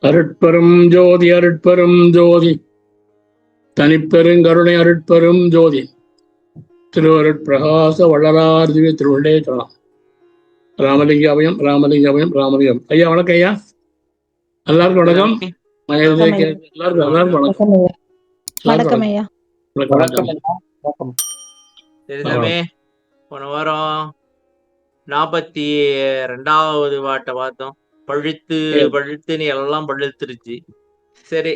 அருட்பெரும் ஜோதி அருட்பெரும் ஜோதி தனிப்பெருங்கருணை அருட்பெரும் ஜோதி திருவருட்பிரகாச வள்ளலார் திவ்ய திருவள்ளே தலாம். ராமலிங்க அபயம் ராமலிங்க அபயம் ராமலிங்கம். ஐயா வணக்கம். ஐயா எல்லாருக்கும் வணக்கம். எல்லாருக்கும் வணக்கம். வணக்கம் ஐயா. போன வாரம் 42வது வாட்டை பார்த்தோம். பழுத்துன்னு எல்லாம் பழுத்துருச்சு. சரி,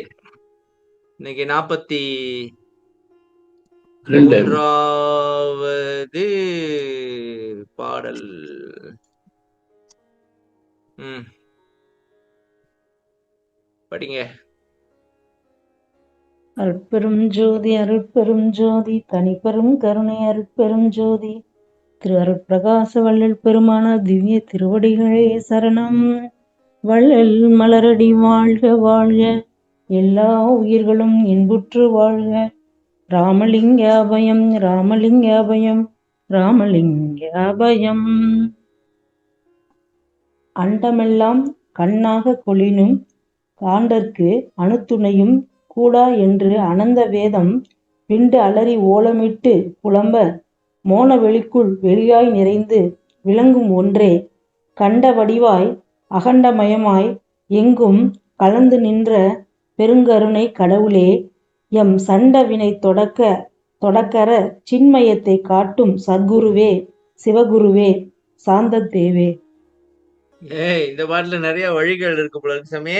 இன்னைக்கு 43வது பாடல். படிங்க. அருட்பெரும் ஜோதி அருட்பெரும் ஜோதி தனிப்பெரும் கருணை அருட்பெரும் ஜோதி திரு அருட்பிரகாச வள்ளல் பெருமான திவ்ய திருவடிகளே சரணம். வள்ளல் மலரடி வாழ்க வாழ்க, எல்லா உயிர்களும் இன்புற்று வாழ்க. ராமலிங்க அபயம் ராமலிங்க அபயம் ராமலிங்க அபயம். அண்டமெல்லாம் கண்ணாக கொளினும் காண்டற்கு அணுத்துணையும் கூடா என்று அனந்த வேதம் பிண்டு அலறி ஓலமிட்டு புலம்ப மோன வெளிக்குள் வெளியாய் நிறைந்து விளங்கும் ஒன்றே கண்ட வடிவாய் அகண்டமயமாய் எங்கும் கலந்து நின்ற பெருங்கருணை கடவுளே, எம் சண்ட வினை தொடக்கர சின்மயத்தை காட்டும் சத்குருவே, சிவகுருவே, சாந்த தேவே. இந்த பாட்டுல நிறைய வழிகள் இருக்கு போல இருக்கு சாமி.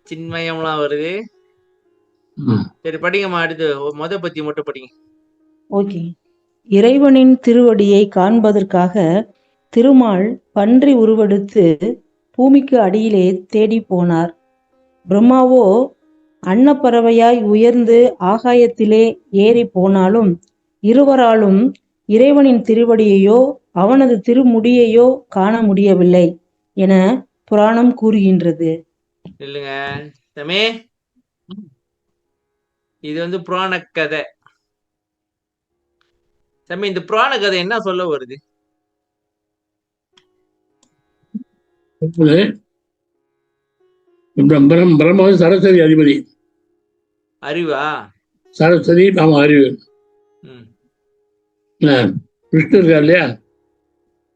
சின்மயம்லாம் வருது. சரி படிங்கம்மா, அடுத்து பத்தி மட்டும் படிங்க. ஓகே. இறைவனின் திருவடியை காண்பதற்காக திருமால் பன்றி உருவெடுத்து பூமிக்கு அடியிலே தேடி போனார். பிரம்மாவோ அன்னப்பறவையாய் உயர்ந்து ஆகாயத்திலே ஏறி போனாலும் இருவராலும் இறைவனின் திருவடியையோ அவனது திருமுடியையோ காண முடியவில்லை என புராணம் கூறுகின்றது. இல்லைங்க தமே, இது புராண கதை. தம்பி, இந்த புராண கதை என்ன சொல்ல வருது? பிரம்ம சரஸ்வதி அதிபதி. அறிவா? சரஸ்வதி ஆமா, அறிவு. விஷ்ணு இருக்கார் இல்லையா,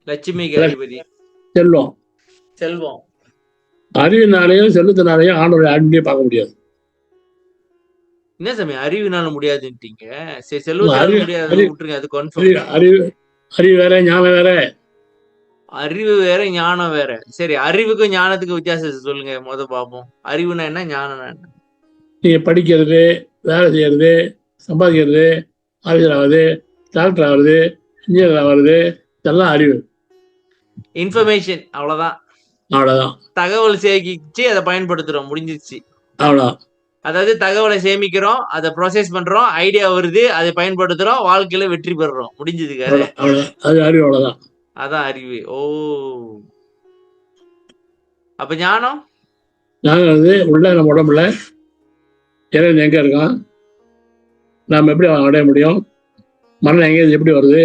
லட்சுமிக்கு அதிபதி. செல்வம். செல்வம். அறிவினாலையும் செல்வத்தினாலையும் ஆண்டோட அன்பையே பார்க்க முடியாது. என்ன சமயம் அறிவினால முடியாதுன்றீங்க? சரி, செல்வத்தால முடியாது விட்டுருங்க, அது கன்ஃபார்ம். அறிவு வேற ஞானம் வேற. அறிவு வேற ஞானம் வேற. சரி, அறிவுக்கும் ஞானத்துக்கு வித்தியாசம் சொல்லுங்க முத பாப்போம். அறிவுனா என்ன, ஞானம்னா என்ன? நீங்க படிக்கிறது, வேலை செய்யறது, சம்பாதிக்கிறது, ஆஃபீஸர் ஆகுது, டாக்டர் ஆகுது, இன்ஜினியர் ஆகுது, இதெல்லாம் அறிவு. இன்ஃபர்மேஷன், அவ்வளவுதான். தகவல் சேமிச்சு அதை பயன்படுத்துறோம், முடிஞ்சிருச்சு. அவ்வளவுதான். அதாவது தகவலை சேமிக்கிறோம், அதை ப்ராசஸ் பண்றோம், ஐடியா வருது, அதை பயன்படுத்துறோம், வாழ்க்கையில வெற்றி பெறுறோம், முடிஞ்சதுக்கு. அது அறிவு, அவ்வளவுதான். அதான் அறிவு. ஓ, அப்ப ஞானம்? ஞானம் வந்து உள்ள நம்ம உடம்புல இறைவன் எங்க இருக்கான், நாம் எப்படி அடைய முடியும், மரணம் எங்கே எப்படி வருது,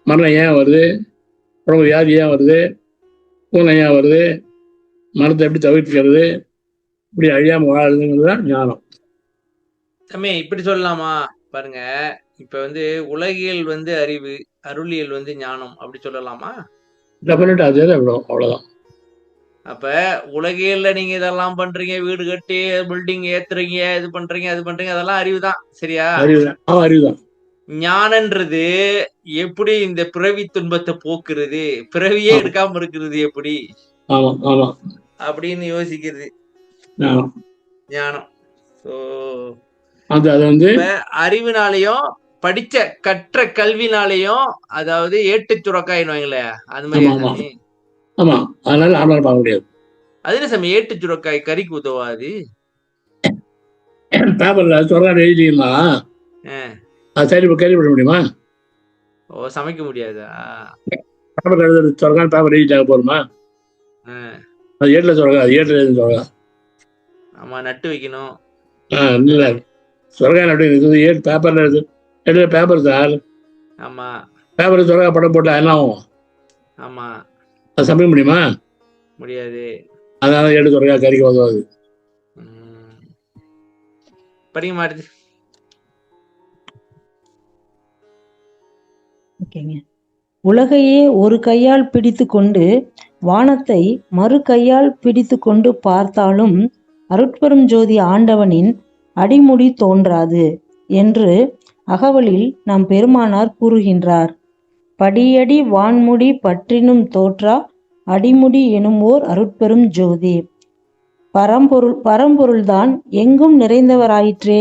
மரணம் ஏன் வருது, உடம்பு வியாதி ஏன் வருது, பூனை ஏன் வருது, மரணத்தை எப்படி தவிர்க்கிறது, இப்படி அழியாம வாழுதுங்கிறதுதான் ஞானம். தம்பி, இப்படி சொல்லலாமா? பாருங்க, இப்ப உலகியல் அறிவு, அருளியல் ஞானம், அப்படி சொல்லலாமா? டெஃபினட்டா அதே அவ்வளவுதான். அப்ப உலகியல்ல நீங்க இதெல்லாம் பண்றீங்க, வீடு கட்டி பில்டிங் ஏத்துறீங்க, இது பண்றீங்க அது பண்றீங்க, அதெல்லாம் அறிவுதான், சரியா? அறிவுதான். ஞானன்றது எப்படி இந்த பிறவி துன்பத்தை போக்குறது, பிறவியே எடுக்காம இருக்கிறது எப்படி அப்படின்னு யோசிக்கிறது ஞானம். அறிவினாலையும் கற்ற கல்வினாலையும், அதாவது ஏட்டு சுரக்காயின்னுவாங்களே, அது மாதிரி. அது என்ன சமயம் ஏட்டு சுரக்காய் கறிக்கு உதவாது? கறி விட முடியுமா? ஓ, சமைக்க முடியாதா? போருமா? அது ஏட்ல சொல்றா, அது ஏட்ல சொல்றா. ஆமா, நட்டு வைக்கணும். இல்ல, சொர்க்காய் நட்டு ஏட் பேப்பர்ல இருக்கு. Paper sir. ஆமா, பேப்பர் சொர்க்கா படம் போட்டா என்ன ஆகும்? ஆமா, அது சமைக்க முடியுமா? முடியாது. அதனால ஏடு துறையா கறிக்க உதவாது. ம். படிக்க மாட்டுது. ஓகேங்க. உலகையே ஒரு கையால் பிடித்து கொண்டு வானத்தை மறு கையால் பிடித்து கொண்டு பார்த்தாலும் அருட்பெரும் ஜோதி ஆண்டவனின் அடிமுடி தோன்றாது என்று அகவலில் நம் பெருமானார் கூறுகின்றார். படியடி வான்முடி பற்றினும் தோற்றா அடிமுடி எனுமோர் அருட்பெரும் ஜோதி. பரம்பொருள்தான் எங்கும் நிறைந்தவராயிற்றே.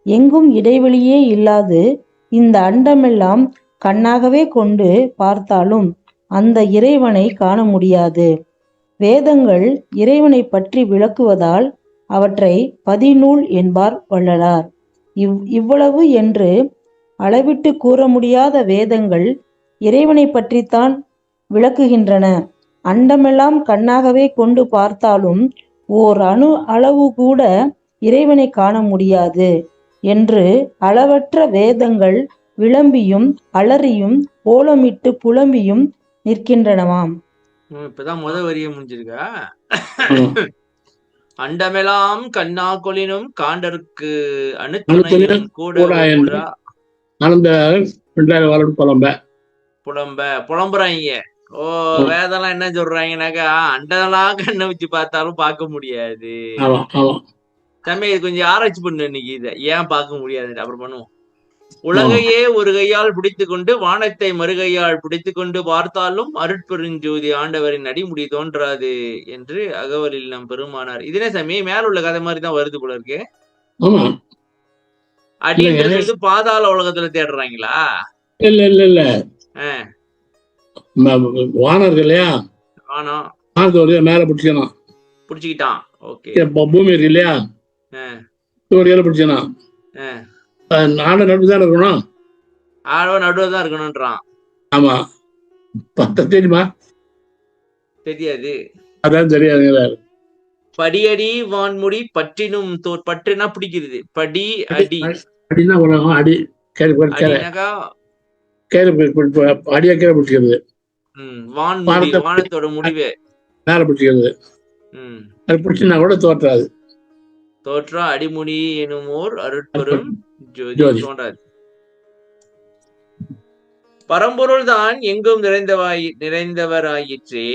எங்கும் இடைவெளியே இல்லாது இந்த அண்டமெல்லாம் கண்ணாகவே கொண்டு பார்த்தாலும் அந்த இறைவனை காண முடியாது. வேதங்கள் இறைவனை பற்றி விளக்குவதால் அவற்றை பதிநூல் என்பார் வள்ளலார். இவ்வளவு என்று அளவிட்டு கூற முடியாத வேதங்கள் இறைவனை பற்றித்தான் விளக்குகின்றன. அண்டமெல்லாம் கண்ணாகவே கொண்டு பார்த்தாலும் ஓர் அணு அளவு கூட இறைவனை காண முடியாது என்று அளவற்ற வேதங்கள் விளம்பியும் அலறியும் ஓலமிட்டு புலம்பியும் நிற்கின்றனவாம். இப்பதான் வரிய முடிஞ்சிருக்கா? ஆமா. அண்டமெல்லாம் கண்ணா கொளினும் காண்டற்கு அணுத்துணையும் கூட கூட என்று ஆனந்த புலம்புறாங்க. ஓ, வேதம்லாம் என்ன சொல்றாங்கன்னாக்கா, அண்டமெல்லாம் கண்ணை வச்சு பார்த்தாலும் பார்க்க முடியாது. தம்பி இது கொஞ்சம் ஆராய்ச்சி பண்ணு இன்னைக்கு. இதை ஏன் பார்க்க முடியாது அப்புறம் பண்ணுவோம். உலகையே ஒரு கையால் பிடித்து கொண்டு வானத்தை மறுகையால் பிடித்து கொண்டு பார்த்தாலும் அருட்பெருஞ்சோதி ஆண்டவரின் அடிமுடி தோன்றாது என்று அகவலில் நம் பெருமானார். இதனே சாமி மேல உள்ள கதை மாதிரி தான் வருது போல இருக்கு. அடின்றது பாதாள உலகத்துல தேடுறாங்களா? இல்ல இல்ல இல்ல வானர்கள் இல்லையா, வானத்தோட மேல பிடிச்சிக்கிட்டான். ஓகே, பூமி இருக்கு இல்லையா, பிடிச்சிக்கணும். நாடு நடுவுதான் இருக்கணும். நடுவுதான் இருக்கணும்ன்றான். ஆமா, தெரியுமா? தெரியாது. அதான் தெரியாது. படியடி வான்முடி பற்றினும் பற்றுனா பிடிக்கிறது. படி அடி அடினா உலகம். அடி அடியா கீழே பிடிச்சிக்கிறது. வானத்தோட முடிவு மேல பிடிச்சிக்கிறது. அது பிடிச்சினா கூட தோற்றாது. தோற்றா அடிமுடி எனுமோர் அருட்பெரும் ஜோதி தோன்றாது. பரம்பொருள் தான் எங்கும் நிறைந்தவராயிற்றே.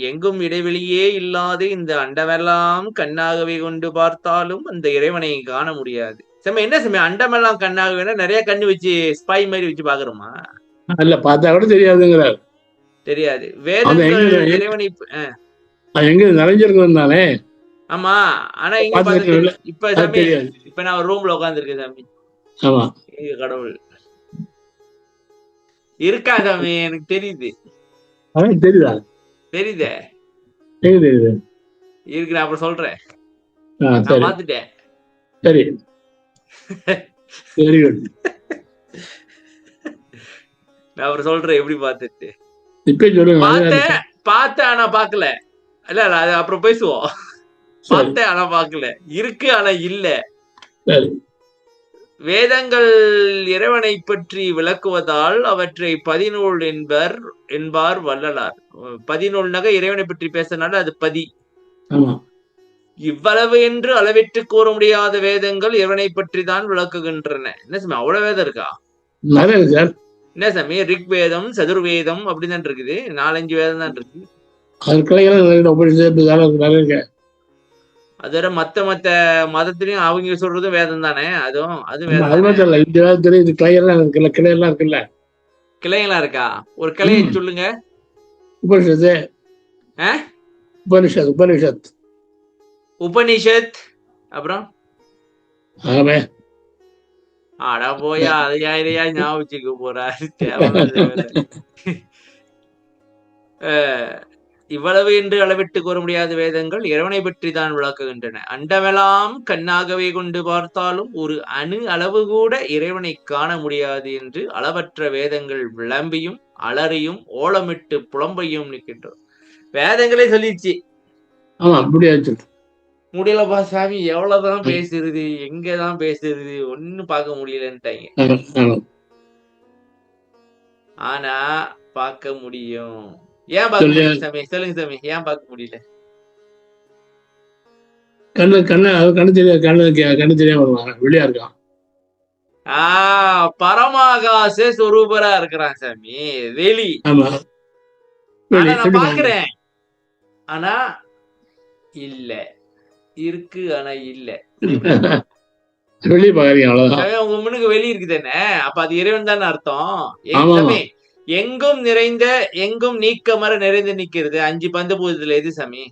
எங்கும் இடைவெளியே இல்லாது இந்த அண்டமெல்லாம் கண்ணாகவே கொண்டு பார்த்தாலும் அந்த இறைவனை காண முடியாது. என்ன சமயம் அண்டமெல்லாம் கண்ணாகவே நிறைய கண்ணு வச்சு ஸ்பை மாதிரி வச்சு பாக்குறோமா? இல்ல, பார்த்தா கூட தெரியாதுங்கிறார். தெரியாது. வேதங்கள் இறைவனை எங்க நிறைஞ்சிருக்கணும் தானே. ஆமா, ஆனா இப்ப சாமி, இப்ப நான் ரூம்ல உட்காந்துருக்கேன் சாமி. ஆமா, கடவுள் இருக்கா சாமி? எனக்கு தெரியுது. தெரியுதா? தெரியுதே, தெரியுது. இருக்கு, நான் அப்புறம் சொல்றேன். பாத்துட்டேன். சரி, வெரி குட். நான் அப்புறம் சொல்றேன் எப்படி பார்த்துட்டு. இப்ப சொல்லுங்க. பார்த்தேன் ஆனா பாக்கல. இல்ல அது அப்புறம் பேசுவோம். பார்த்தேன் ஆனா பாக்கல. இருக்கு ஆனா இல்ல. வேதங்கள் இறைவனை பற்றி விளக்குவதால் அவற்றை பதிநூல் என்பார் வள்ளலார். பதிநூல்னாக இறைவனை பற்றி பேசினால அது பதி. இவ்வளவு என்று அளவிட்டு கூற முடியாத வேதங்கள் இறைவனை பற்றி தான் விளக்குகின்றன. என்ன சாமி, அவ்வளவு வேதம் இருக்கா? என்ன சாமி, ரிக் வேதம் சதுர்வேதம் அப்படிதான் இருக்குது. 4-5 வேதம் தான் இருக்கு. அதோட மத்த மதத்திலயும் அவங்க சொல்றதும் வேதம் தானே. அது கிளையெல்லாம் இருக்கா? ஒரு கிளையை சொல்லுங்க. உபனிஷத் அப்புறம் ஆடா போயா, அது யாரையா ஞாபகிக்க போறாரு. இவ்வளவு என்று அளவிட்டு கூற முடியாத வேதங்கள் இறைவனை பற்றி தான் விளக்குகின்றன. அண்டமெல்லாம் கண்ணாகவே கொண்டு பார்த்தாலும் ஒரு அணு அளவு கூட இறைவனை காண முடியாது என்று அளவற்ற வேதங்கள் விளம்பியும் அலறியும் ஓலமிட்டு புலம்பையும் நிற்கின்றோம். வேதங்களே சொல்லிடுச்சு. முடியலப்பா சாமி, எவ்வளவுதான் பேசுறது, எங்கதான் பேசுறது, ஒன்னும் பார்க்க முடியலன்ட்டாங்க. ஆனா பார்க்க முடியும். ஏன் பார்க்க முடியல சாமி? சொல்லுங்க சாமி, ஏன் பார்க்க முடியல? கண்ணு கண்ணு அது கண்ணு தெரியாம வருவாங்க, வெளியா இருக்கான். பரமாகாச சொரூபரா இருக்கிறான் சாமி, வெளி. ஆமா, ஆனா வெளி நான் எப்படி பாருங்க. பாக்குறேன், ஆனா இல்ல, இருக்கு ஆனா இல்ல. வெளியே பாக்குறீங்க, அவ்வளவுதான். சாமி உங்க முன்னுக்கு வெளி இருக்கு தானே, அப்ப அது இறைவன் தானே அர்த்தம். ஆமா ஆமா, சாமி எங்கும் நிறைந்த, எங்கும் நீக்கமர நிறைந்து நிக்கிறது 5 பஞ்சபூதத்துல எது சாமி?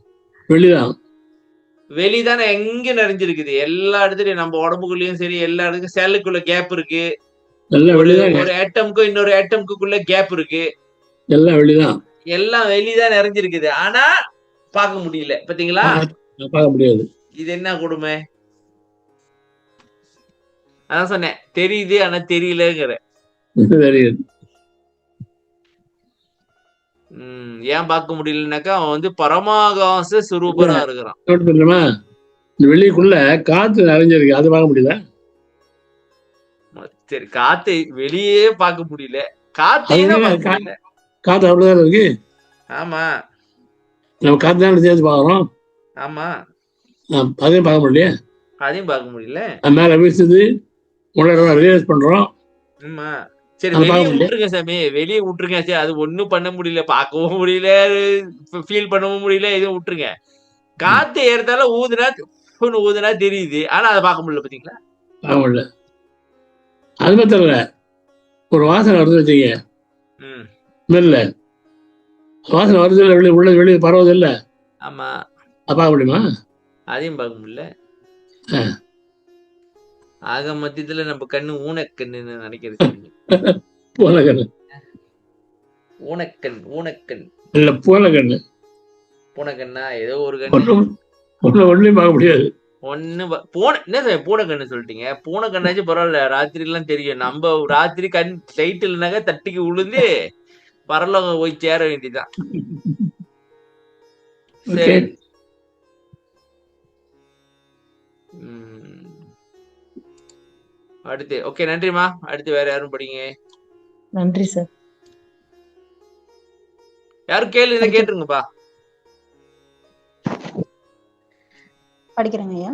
வெளிதான். வெளிதானே எங்க நிறைஞ்சிருக்குது, எல்லா இடத்துலயும், நம்ம உடம்புக்குள்ளயும் சரி, எல்லா இடத்துக்கும் செல்லுக்குள்ள கேப் இருக்கு. எல்லாம் ஒரு வெளிதாங்க, ஒரு ஆட்டம்க்கும் இன்னொரு ஆட்டம்க்குள்ள கேப் இருக்கு. எல்லாம் வெளிதான். எல்லாம் வெளிதான் நிறைஞ்சிருக்குது, ஆனா பார்க்க முடியல. பாத்தீங்களா, பார்க்க முடியாது. இது என்ன கொடுமை? அதான் சொன்னேன், தெரியுது ஆனா தெரியலங்கிற. தெரியுது. ஏன் பார்க்க முடியலனாக்கா, அவன் வந்து பரமாகாச சுரூபரா இருக்கிறான். நோட் பண்ணுமா, இந்த வெளிக்குள்ள காத்து நிறைஞ்சிருக்கு, அது பார்க்க முடியல. சரி, காத்தை வெளியே பார்க்க முடியல, காத்தையும் தான் பார்க்க முடியல. காத்து அவ்வளவுதான் இருக்கு. ஆமா நம்ம காத்து தான் சேர்த்து பார்க்கறோம். ஆமா, அதையும் பார்க்க முடியல. அதையும் பார்க்க முடியல. மேல வீசுது, ரியலைஸ் பண்றோம். ஆமா, சரி வெளியே விட்டுருங்க சாமி, வெளியே விட்டுருங்க. சரி, அது ஒண்ணும் பண்ண முடியல, பார்க்கவும் முடியல, ஃபீல் பண்ணவும் முடியல, எதுவும் விட்டுருங்க. காத்து ஏறதால ஊதுனா தெரியுது, ஆனா அதை பார்க்க முடியல. பாத்தீங்களா, பார்க்க முடியல. அது மாதிரி தெரியல, ஒரு வாசனை வருது வச்சுங்க, ஸ்மெல்ல வாசனை வருது இல்லை, வெளியே பரவது இல்லை. ஆமா, பார்க்க முடியுமா? அதையும் பார்க்க முடியல. ஆக மத்தியத்துல நம்ம கண்ணு ஊனக்கண்ணு நினைக்கிறது. பூனக்கண்ணு, ஊனக்கண் இல்ல பூனக்கண்ணு. பூனக்கண்ணா ஏதோ ஒரு கண்ணு, ஒன்னும் பார்க்க முடியாது. என்ன சார் பூனைக்கண்ணு சொல்லிட்டீங்க? பூனைக்கண்ணாச்சும் பரவாயில்ல, ராத்திரி எல்லாம் தெரியும். நம்ம ராத்திரி கண் லைட் இல்லைனாக்க தட்டிக்கு உளுந்து பரலோகம் போய் சேர வேண்டியதுதான். சரி, அடுத்து ஓகே, நன்றிமா. அடுத்து வேற யாரும் படிங்க. நன்றி சார். யாரும் கேள்வி இதை கேட்டுருங்கப்பா. படிக்கிறேங்க ஐயா.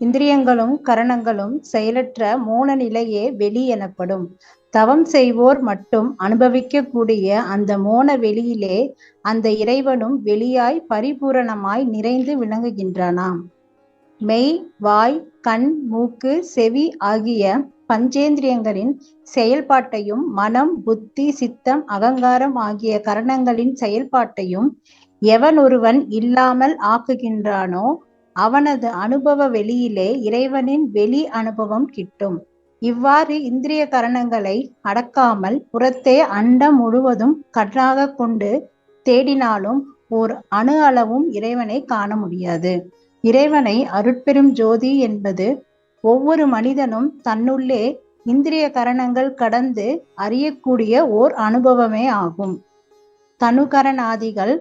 இந்திரியங்களும் கரணங்களும் செயலற்ற மோன நிலையே வெளி எனப்படும். தவம் செய்வோர் மட்டும் அனுபவிக்கக்கூடிய அந்த மோன வெளியிலே அந்த இறைவனும் வெளியாய் பரிபூரணமாய் நிறைந்து விளங்குகின்றானாம். மெய், வாய், கண், மூக்கு, செவி ஆகிய பஞ்சேந்திரியங்களின் செயல்பாட்டையும் மனம், புத்தி, சித்தம், அகங்காரம் ஆகிய கரணங்களின் செயல்பாட்டையும் எவன் ஒருவன் இல்லாமல் ஆக்குகின்றானோ அவனது அனுபவ வெளியிலே இறைவனின் வெளி அனுபவம் கிட்டும். இவ்வாறு இந்திரிய கரணங்களை அடக்காமல் புறத்தே அண்டம் முழுவதும் கண்ணாக கொண்டு தேடினாலும் ஓர் அணு அளவும் இறைவனை காண முடியாது. இறைவனை அருட்பெரும் ஜோதி என்பது ஒவ்வொரு மனிதனும் தன்னுள்ளே இந்திரிய கரணங்கள் கடந்து அறியக்கூடிய ஓர் அனுபவமே ஆகும். தனுகரணாதிகள்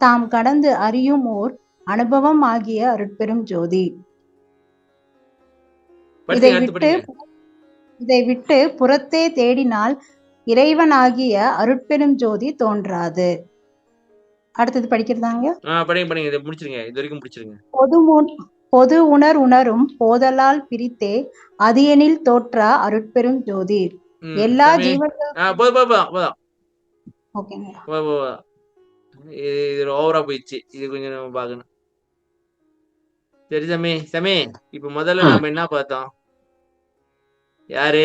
தாம் கடந்து அறியும் ஓர் அனுபவம் ஆகிய அருட்பெரும் ஜோதி. இதை விட்டு புறத்தே தேடினால் இறைவனாகிய அருட்பெரும் ஜோதி தோன்றாது. அடுத்தது படிக்கிறதாங்க. பொது உணரும் போதலால் பிரித்தே அதியனில் தோற்றா அருட்பெரும் ஜோதி. எல்லா ஜீவர்களும் ஓவரா போயிடுச்சு, இது கொஞ்சம் நம்ம பாக்கணும். சரி சமி, இப்ப முதல்ல நம்ம என்ன பார்த்தோம்? யாரு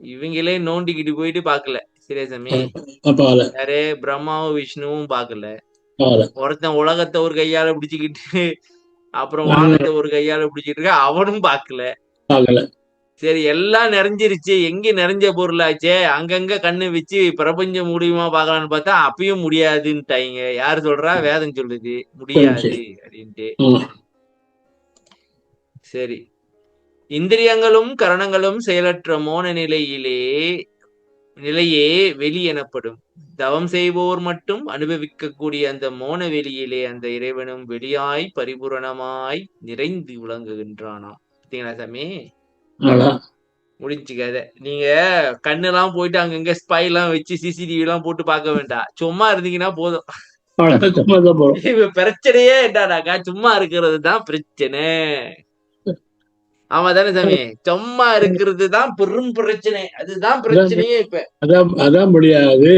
இவங்களே நோண்டிக்கிட்டு போயிட்டு பாக்கல. சரியா சாமி? யாரு பிரம்மாவும் விஷ்ணுவும் பாக்கல. ஒருத்தன் உலகத்தை ஒரு கையால பிடிச்சுக்கிட்டு அப்புறம் வானத்தை ஒரு கையால பிடிச்சிட்டு இருக்க, அவனும் பாக்கல. சரி, எல்லாம் நிறைஞ்சிருச்சு, எங்க நிறைஞ்ச பொருளாச்சே, அங்கங்க கண்ணு வச்சு பிரபஞ்சம் முடியுமா பாக்கலான்னு பார்த்தா அப்பயும் முடியாதுன்ட்டாங்க. யாரு சொல்றா? வேதம் சொல்லுது முடியாது அப்படின்ட்டு. சரி, இந்திரியங்களும் கரணங்களும் செயலற்ற மோன நிலையே வெளி எனப்படும். தவம் செய்வோர் மட்டும் அனுபவிக்கக்கூடிய அந்த மோன வெளியிலே அந்த இறைவனும் வெளியாய் பரிபூரணமாய் நிறைந்து விளங்குகின்றானாம். பார்த்தீங்களா சாமி? முடிஞ்சு கதை. நீங்க கண்ணு எல்லாம் போயிட்டு அங்கங்க ஸ்பை எல்லாம் வச்சு சிசிடிவி எல்லாம் போட்டு பார்க்க வேண்டாம், சும்மா இருந்தீங்கன்னா போதும். அவ்வளவுதான், சும்மா தான் போறோம். இப்ப பிரச்சனையே என்னடாக்கா சும்மா இருக்கிறது தான் பிரச்சனை. ஆமா தானே சாமி? சும்மா இருக்கிறது தான் பெரும் பிரச்சனை. அதுதான் பிரச்சனையே இப்ப. அதான் முடியாது.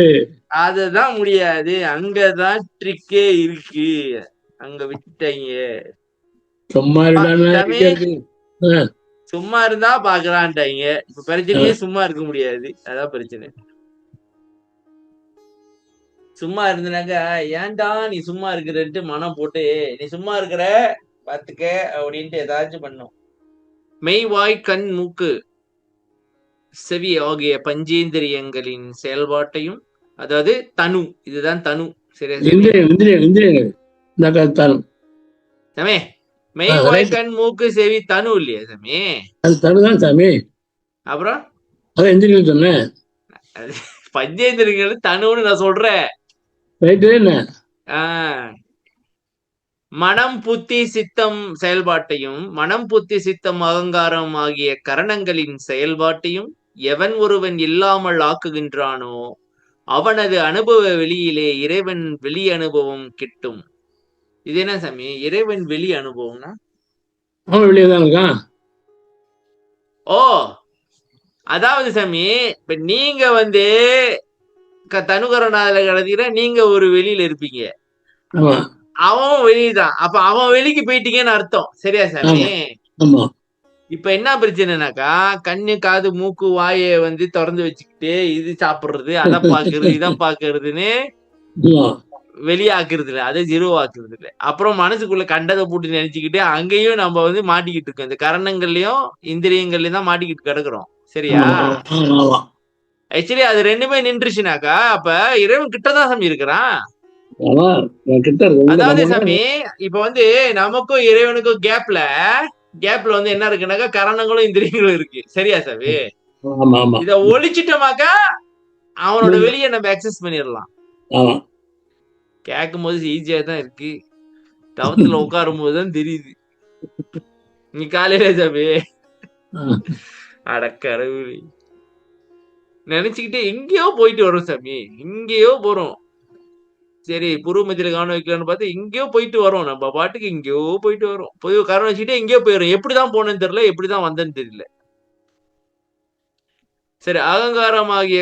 அதுதான் முடியாது. அங்கதான் ட்ரிக்கே இருக்கு. அங்க விட்டாங்க. சும்மா சாமி சும்மா இருந்தா பாக்கலான்ட்டாங்க. இப்ப பிரச்சனையே சும்மா இருக்க முடியாது. அதான் பிரச்சனை. சும்மா இருந்தனாக்கா ஏன்டா நீ சும்மா இருக்கிறன்ட்டு மனம் போட்டு நீ சும்மா இருக்கிற பாத்துக்க அப்படின்ட்டு ஏதாச்சும் பண்ணும். மெய் வாய் கண் மூக்கு செவி ஆகிய பஞ்சேந்திரியங்களின் செயல்பாட்டையும், அதாவது தனு, இதுதான் தனு. சரியா சாமி? மெய் வாய் கண் மூக்கு செவி தனு இல்லையா சாமி? அது தனுதான் சாமி. அப்புறம் சொன்னேன் பஞ்சேந்திரியங்கள் தனுன்னு நான் சொல்றேன். மனம் புத்தி சித்தம் செயல்பாட்டையும், மனம் புத்தி சித்தம் அகங்காரம் ஆகிய கரணங்களின் செயல்பாட்டையும் எவன் ஒருவன் இல்லாமல் ஆக்குகின்றானோ அவனது அனுபவ வெளியிலே இறைவன் வெளி அனுபவம் கிட்டும். இது என்ன சாமி இறைவன் வெளி அனுபவம்னா? வெளியேதான் இருக்கான். ஓ, அதாவது சாமி இப்ப நீங்க தனுகரநாதல கிடத்தீங்கன்னா நீங்க ஒரு வெளியில இருப்பீங்க, அவன் வெளியதான். அப்ப அவன் வெளிக்கு போயிட்டீங்கன்னு அர்த்தம். சரியா சாமி? இப்ப என்ன பிரச்சனைனாக்கா கண்ணு காது மூக்கு வாயை திறந்து வச்சுக்கிட்டு இது சாப்பிடுறது அதை பாக்குறது இதை பாக்குறதுன்னு வெளியாக்குறது இல்ல, அதை ஜீரோ ஆக்குறது இல்ல. அப்புறம் மனசுக்குள்ள கண்டதை போட்டு நினைச்சுக்கிட்டு அங்கேயும் நம்ம மாட்டிக்கிட்டு இருக்கோம். இந்த கரணங்கள்லயும் இந்திரியங்கள்லயும் தான் மாட்டிக்கிட்டு கிடக்குறோம். சரியா? ஆக்சுவலி அது ரெண்டுமே நின்றுச்சுனாக்கா அப்ப இறைவன் கிட்டதான் சாமி இருக்கிறான். அதாவது சாமி இப்ப நமக்கும் இறைவனுக்கும் கேப்ல என்ன இருக்குனாக்கா கரணங்களும் இந்திரியங்களும் இருக்கு. சரியா சாமி? இத ஒழிச்சிட்டோமாக்கா அவனோட வெளியே நம்ம அக்சஸ் பண்ணிடலாம். கேட்கும் போது ஈஸியா தான் இருக்கு, தவத்துல உட்காரும் போதுதான் தெரியுது. நீ காலையில சாமி அடக்கடவுளி நினைச்சுக்கிட்டே எங்கேயோ போயிட்டு வரோம் சாமி, எங்கேயோ போறோம். சரி புருவமத்தில கவனம் வைக்கலான்னு பார்த்தா எங்கேயோ போயிட்டு வரோம். நம்ம பாட்டுக்கு எங்கேயோ போயிட்டு வரோம். போய் கவனம் வச்சுக்கிட்டே எங்கேயோ போயிடும். எப்படிதான் போனேன்னு தெரியல, எப்படிதான் வந்தேன்னு தெரியல. சரி, அகங்காரம் ஆகிய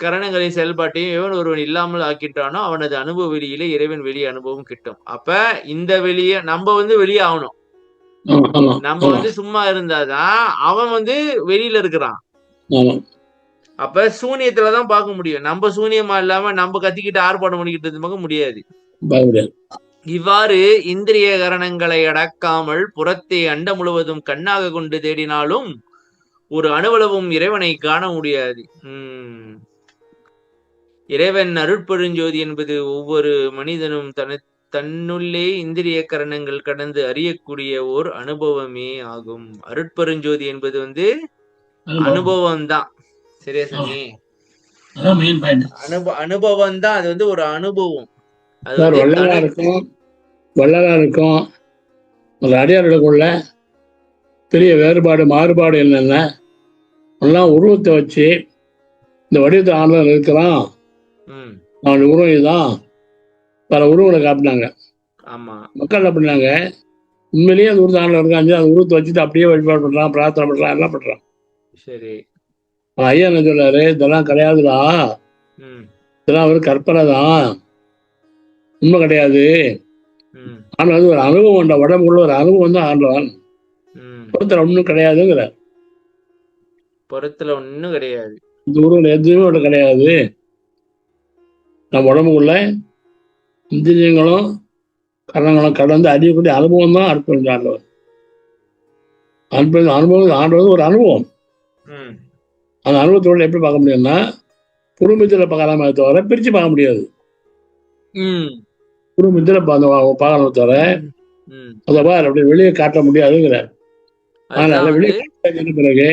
கரணங்களின் செயல்பாட்டையும் எவன் ஒருவன் இல்லாமல் ஆக்கிட்டானோ அவனது அனுபவ வெளியில இறைவன் வெளி அனுபவம் கிட்டும். அப்ப இந்த வெளிய நம்ம வெளியே ஆகணும். நம்ம சும்மா இருந்தாதான் அவன் வெளியில இருக்கிறான். அப்ப சூனியத்துலதான் பார்க்க முடியும். நம்ம சூனியமா இல்லாம நம்ம கத்திக்கிட்டு ஆர்ப்பாட்டம் பண்ணிக்கிட்டு பார்க்க முடியாது. இவ்வாறு இந்திரிய கரணங்களை அடக்காமல் புறத்தை அண்ட முழுவதும் கண்ணாக கொண்டு தேடினாலும் ஒரு அணுவளவும் இறைவனை காண முடியாது. இறைவன் அருட்பெருஞ்சோதி என்பது ஒவ்வொரு மனிதனும் தன்னுள்ளே இந்திரிய கரணங்கள் கடந்து அறியக்கூடிய ஓர் அனுபவமே ஆகும். அருட்பெருஞ்சோதி என்பது அனுபவம் தான். சரியா சாமி? அனுபவம் தான். அது ஒரு அனுபவம். வள்ளலாருக்கும் அடியார்களுக்குள்ள பெரிய வேறுபாடு மாறுபாடு என்னென்ன எல்லாம் உருவத்தை வச்சு இந்த வடிவத்தை ஆனந்தம் இருக்கிறான், அவன் உருவம் இதுதான், பல உருவங்களை காட்டினாங்க. மக்கள் என்ன பண்ணாங்க, உண்மையிலேயே அந்த உருவத்தை ஆனந்தம் இருக்காங்க, அந்த உருவத்தை வச்சுட்டு அப்படியே வழிபாடு பண்றான், பிரார்த்தனை பண்றான், எல்லாம் பண்றான். சரி, ஐயா என்ன சொல்றாரு, இதெல்லாம் கிடையாதுடா, இதெல்லாம் கற்பனை தான், உண்மை கிடையாது. ஆனா ஒரு அனுபவம் உண்ட, உடம்புக்குள்ள ஒரு அனுபவம் தான் ஆண்டவன், புறத்துல ஒண்ணும் கிடையாதுங்கிற. புறத்துல ஒண்ணும் கிடையாது, இந்த உருவம் எதுவுமே ஒண்ணு கிடையாது. நம்ம உடம்புக்குள்ள இந்திரியங்களும் கரணங்களும் கடந்து அறியக்கூடிய அனுபவம் தான் அற்புதம் ஆண்டவன். அனுபவம் ஆண்டவது ஒரு அனுபவம். அந்த அனுபவத்தோட எப்படி பார்க்க முடியும்னா குடும்பத்துல பார்க்கலாமே தவிர பிரிச்சு பார்க்க முடியாது. குடும்பத்துல பார்க்கணும் தவிர அதை அப்படி வெளியே காட்ட முடியாதுங்கிற. அதனால வெளியே பிறகு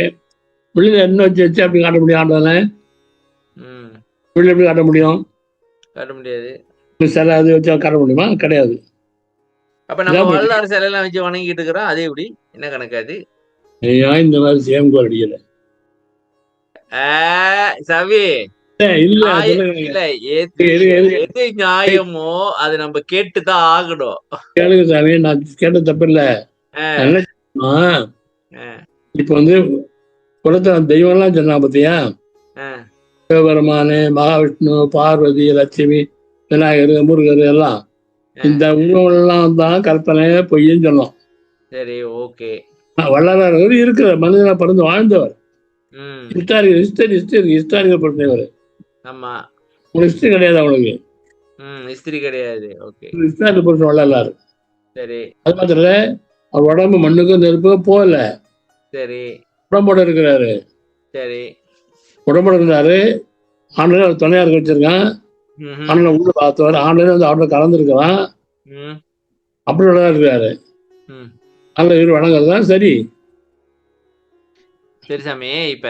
வெளியில என்ன வச்சு அப்படி காட்ட முடியும் ஆண்டவனை? வெளியில எப்படி காட்ட முடியும்? காட்ட முடியாது. சிலை அது வச்சு காட்ட முடியுமா? கிடையாது. அப்ப நம்ம வரலாறு சிலை எல்லாம் வச்சு வணங்கிட்டு இருக்கிறோம், அதே எப்படி என்ன கணக்காது? இந்த மாதிரி சேம் கோல் அடிக்கல சவி இல்ல நியாயம் சொல்லுங்க. இல்ல எது நியாயமோ அதை நம்ம கேட்டுதான் ஆகணும். கேளுங்க சாமி, நான் கேட்ட தப்பு இல்ல. என்ன இப்ப வந்து குலத்துல தெய்வம்லாம் சொன்னா பாத்தியா, சிவபெருமானு, மகாவிஷ்ணு, பார்வதி, லட்சுமி, விநாயகர், முருகர் எல்லாம் இந்த உருவங்கள்லாம் தான் கற்பனை பொய்ன்னு சொன்னோம். சரி, ஓகே. வள்ளலார் இருக்கிற மனிதனா பிறந்து வாழ்ந்தவர், ஹிஸ்டாரிக்கல் பர்சன். ஆமா, உனக்கு ஹிஸ்டரி கிடையாது, அவனுக்கு ஹிஸ்டரி கிடையாது. Okay, historical person Vallalar. சரி, அது மாத்திரம் இல்ல, அவர் உடம்பு மண்ணுக்கும் நெருப்புக்கும் போகல. சரி, உடம்போட இருக்கிறாரு. சரி, உடம்போட இருந்தாரு. ஆண்டுல அவர் துணையா இருக்க வச்சிருக்கான். ஆண்டுல உள்ள பார்த்தவர், ஆண்டுல வந்து அவரோட கலந்துருக்கிறான். அப்படி உள்ளதா இருக்காரு. நல்ல வீடு வணங்குறதுதான் சரி. சரி சாமி, இப்ப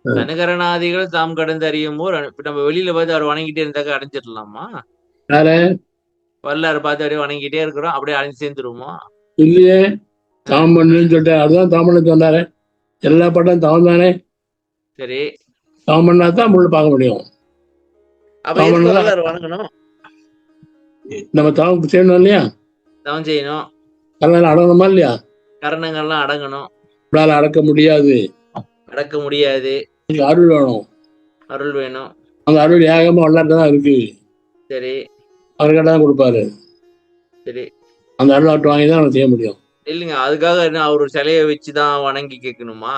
தனுகரணாதிகள் தாம் கடந்து அறியுமோ நம்ம வெளியில பார்த்து அவர் வணங்கிட்டே இருந்தாக்க அடைஞ்சிடலாமா? வேற வரலாறு பார்த்து அப்படியே வணங்கிட்டே இருக்கிறோம், அப்படியே அடைஞ்சு சேர்ந்துருவோமா? இல்லையே, தாம் பண்ணுன்னு சொல்லிட்டு அதுதான் தாம் பண்ண சொன்னாரு. எல்லா பாட்டும் தவம் தானே. சரி, தவம் பண்ணா தான் முள்ள பார்க்க முடியும். வணங்கணும், நம்ம தவம் செய்யணும் இல்லையா? தவம் செய்யணும், கரணம் அடங்கணுமா இல்லையா? கரணங்கள்லாம் அடங்கணும். நம்மளால அடக்க முடியாது. அருள் வேணும். அருள் வேணும். அந்த அருள் ஏகமா வல்லாட்டதான் இருக்கு. சரி, அவர்கிட்ட தான் கொடுப்பாரு. சரி, அந்த அருளாட்டு வாங்கி தான் நம்ம செய்ய முடியும். இல்லைங்க, அதுக்காக என்ன அவர் சிலையை வச்சுதான் வணங்கி கேட்கணுமா?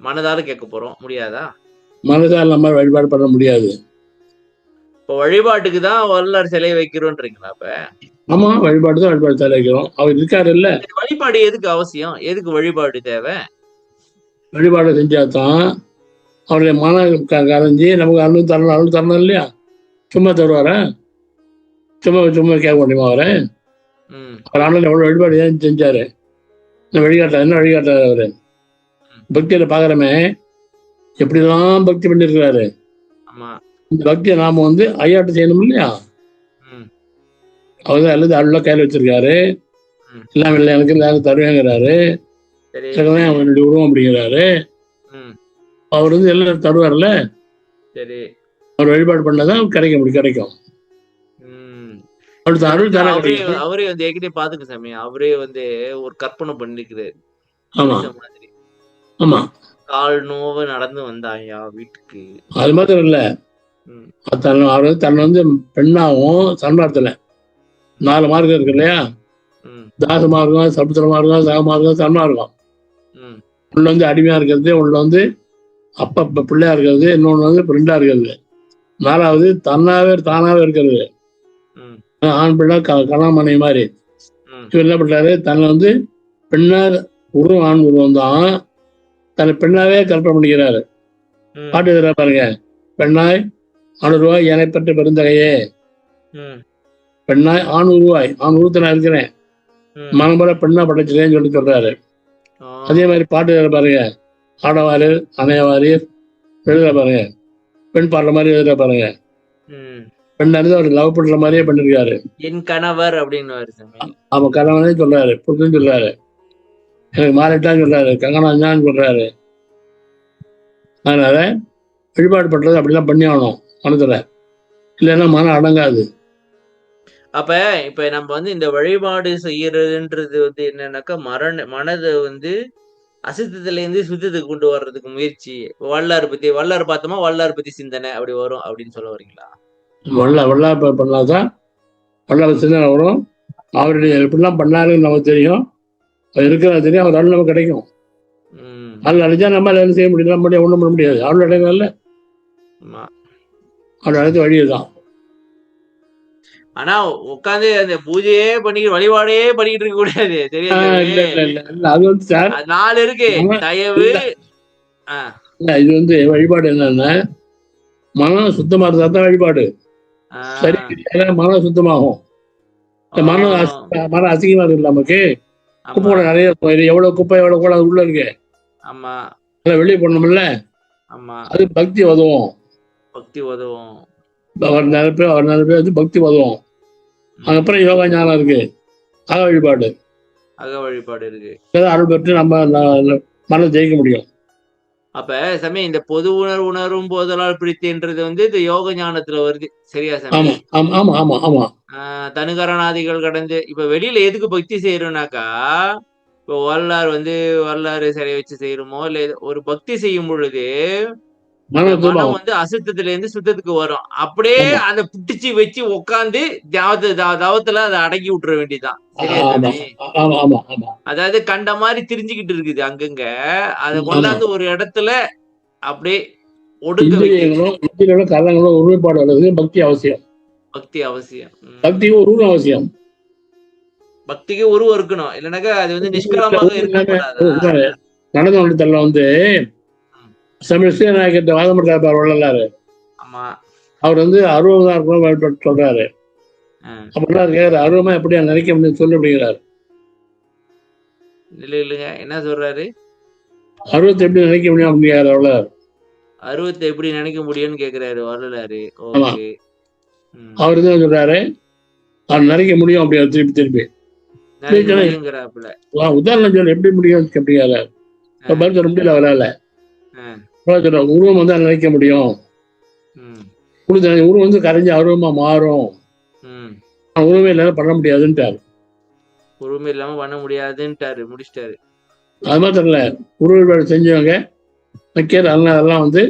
மனதால கேட்க போறோம், முடியாதா? மனதால் நம்ம வழிபாடு பண்ண முடியாது. இப்ப வழிபாட்டுக்கு தான் வரலாறு சிலையை வைக்கிறோன்றீங்களா? அப்ப ஆமா, வழிபாடு தான் வழிபாடு சிலை வைக்கிறோம். அவர் இருக்காரு இல்ல. வழிபாடு எதுக்கு அவசியம்? எதுக்கு வழிபாடு தேவை? வழிபாடு செஞ்சாதான் அவருடைய மனம் கரைஞ்சி நமக்கு அருள் தரணும் இல்லையா? சும்மா தருவார? சும்மா கேட்க முடியுமா அவரை? அவர் ஆண்டு எவ்வளவு வழிபாடு ஏன் செஞ்சாரு, என்ன வழிகாட்டாரு அவரு? பக்தியில பாக்குறமே எப்படிலாம் பக்தி பண்ணிருக்கிறாரு. இந்த பக்தியை நாம வந்து ஐயாட்ட செய்யணும் இல்லையா? அவர்தான் அல்லது அருளா கையில வச்சிருக்காரு. எல்லாம் இல்லை, எனக்கு இல்லை, தருவேங்கிறாரு. அவனுடைய உருவம் அப்படிங்கிறாரு. அவர் வந்து எல்லாம் தருவார்ல. அவர் வழிபாடு பண்ணாதான் கிடைக்கும். அவரே வந்து ஏற்கனவே பாத்துக்க சாமி, அவரே வந்து ஒரு கற்பனை பண்ணிக்கிறாரு. ஆமா, கால் நோவ நடந்து வந்தாயா வீட்டுக்கு. அது மாத்திரம் இல்ல, தன்னை வந்து பெண்ணாவும் சன்மார்க்கத்துல 4 மார்க்கம் இருக்கு இல்லையா? தாச மார்க்கம், சமுத்திர மார்க்கம், சக மார்க்கம், சன்மார்க்கம். உள்ள வந்து அடிமையா இருக்கிறது, உள்ள வந்து அப்ப பிள்ளையா இருக்கிறது, இன்னொன்னு வந்து ஃப்ரெண்டா இருக்கிறது, 4வது தானாவே இருக்கிறது. ஆண் பிள்ளை கணாமனை மாதிரி. இவர் என்ன பண்றாரு, தன்னை வந்து பெண்ணா உருவம், ஆண் உருவம் தான், தன்னை பெண்ணாவே கற்பனை பண்ணிக்கிறாரு. பாட்டு எழுதுறா பாருங்க, பெண்ணாய் ஆணுருவாய் என்னை பெற்ற பெருந்தகையே, பெண்ணாய் ஆண் உருவத்தை நான் இருக்கிறேன், மனமுறை பெண்ணா படைச்சிருக்கேன்னு சொல்லி சொல்றாரு. அதே மாதிரி பாட்டு எழுதுற பாருங்க, ஆடவாரு அணையவாரி எழுதுற பாருங்க, பெண் பாடுற மாதிரி எழுதுற பாருங்க. பெண் அறிந்து அவர் லவ் பண்ற மாதிரியே பண்ணிருக்காரு. என் கணவர் அப்படின்னு அவன் கணவனே சொல்றாரு, புரிஞ்சுன்னு சொல்றாரு, எனக்கு மாறிட்டான்னு சொல்றாரு, கங்கனாஞ்சான்னு சொல்றாரு. அதனால வழிபாடு பண்றது அப்படிலாம் பண்ணி ஆகணும் மனத்துல, இல்லைன்னா மனம் அடங்காது. அப்ப இப்ப நம்ம வந்து இந்த வழிபாடு செய்யறதுன்றது வந்து என்னன்னாக்கா மனதை வந்து அசுத்தத்துல இருந்து சுத்தத்துக்கு கொண்டு வர்றதுக்கு முயற்சி. வல்லாறு பார்த்தோமா, வல்லாறு பத்தி சிந்தனை அப்படி வரும் அப்படின்னு சொல்ல வரீங்களா? வல்லாறு பண்ணாதான் வல்லாறு சிந்தனை வரும். அவருடைய எப்படிலாம் பண்ணாருன்னு நமக்கு தெரியும், அவர் இருக்கிறது தெரியும், அவர் அருள் நமக்கு கிடைக்கும். அதில் அடைஞ்சா நம்ம என்ன செய்ய முடியும்? நம்மளுடைய ஒன்றும் பண்ண முடியாது. அருள் அடையல, அவர் அடைஞ்ச வழியுதான். ஆனா உட்காந்து அந்த பூஜையே பண்ணிக்கிட்டு வழிபாடே பண்ணிக்கிட்டு இருக்க கூடாது, தெரியாது. அது வந்து சார் 4 இருக்கு. தயவு இது வந்து வழிபாடு என்னன்னா, மனம் சுத்தமா இருந்தா தான் வழிபாடு சரி. மனம் சுத்தமாகும். மனம் அசிங்கமா இருக்கு நமக்கு, குப்பை கூட நிறைய எவ்வளவு குப்பை எவ்வளவு கூட உள்ள இருக்கு, வெளியே போடணும்ல. அது பக்தி உதவும். அவர் நினைப்பு வந்து பக்தி உதவும். அதுக்கப்புறம் யோகா ஞானம் இருக்கு, அக வழிபாடு இருக்கு. அருள் பெற்று நம்ம மனதை ஜெயிக்க முடியும். அப்ப சாமி இந்த பொது உணரும் போதலால் பிரித்தேன்றது வந்து இந்த யோக ஞானத்துல வருது. சரியா சாமி? தனுகரணாதிகள் கடந்து இப்ப வெளியில எதுக்கு பக்தி செய்யறோம்னாக்கா, இப்போ வரலாறு சிலையை வச்சு செய்யறோமோ, இல்ல ஒரு பக்தி செய்யும் பொழுது மனம் வந்து அசுத்தத்துல இருந்து சுத்தத்துக்கு வரும். அப்படியே அதை புட்டிச்சு வச்சு உட்காந்து தவத்துல அதை அடக்கி விட்டுற வேண்டியதுதான். சரியா சாமி? அதாவது கண்ட மாதிரி திரிஞ்சுக்கிட்டு இருக்குது அங்கங்க, அதை கொண்டாந்து ஒரு இடத்துல அப்படியே ஒடுக்க வைக்கணும். கரணங்களோ ஒருமைப்பாடு வர்றது பக்தி அவசியம். பக்தி அவசியம். பக்திக்கு உருவம் அவசியம். பக்திக்கு உருவம் இருக்கணும், இல்லைனாக்கா அது வந்து நிஷ்கலமாக இருக்கக்கூடாது. நடந்தவண்டத்துல வந்து சமீநாயகத்தை வாதம் பண்றாரு வள்ளலாரு. ஆமா, அவர் வந்து அருவம் இருக்கணும் சொல்றாரு. அப்படின்னா கேக்குற அருவமா எப்படியா நினைக்க முடியும் சொல்லு அப்படிங்கிறாரு. இல்லைங்க, என்ன சொல்றாரு? அருவத்தை எப்படி நினைக்க முடியும் அப்படிங்கிறாரு வள்ளலார். அருவத்தை எப்படி நினைக்க முடியும்னு கேக்குறாரு வள்ளலாரு. அவரு தான் சொல்றாரு அவர் நினைக்க முடியும் அப்படியா திருப்பி திருப்பி உதாரணம் சொல்ல எப்படி முடியும் அப்படிங்கிறாரு. சொல்ல முடியல அவரால. உருவம் வந்து நினைக்க முடியும், உருவம் வந்து கரைஞ்சு அருவமா மாறும், உருவம் இல்லாம பண்ண முடியாதுன்ட்டாரு. உருவம் இல்லாம பண்ண முடியாதுன்ட்டாரு, முடிச்சிட்டாரு. அது மாதிரி தெரியல, உருவ செஞ்சவங்க அதெல்லாம் வந்து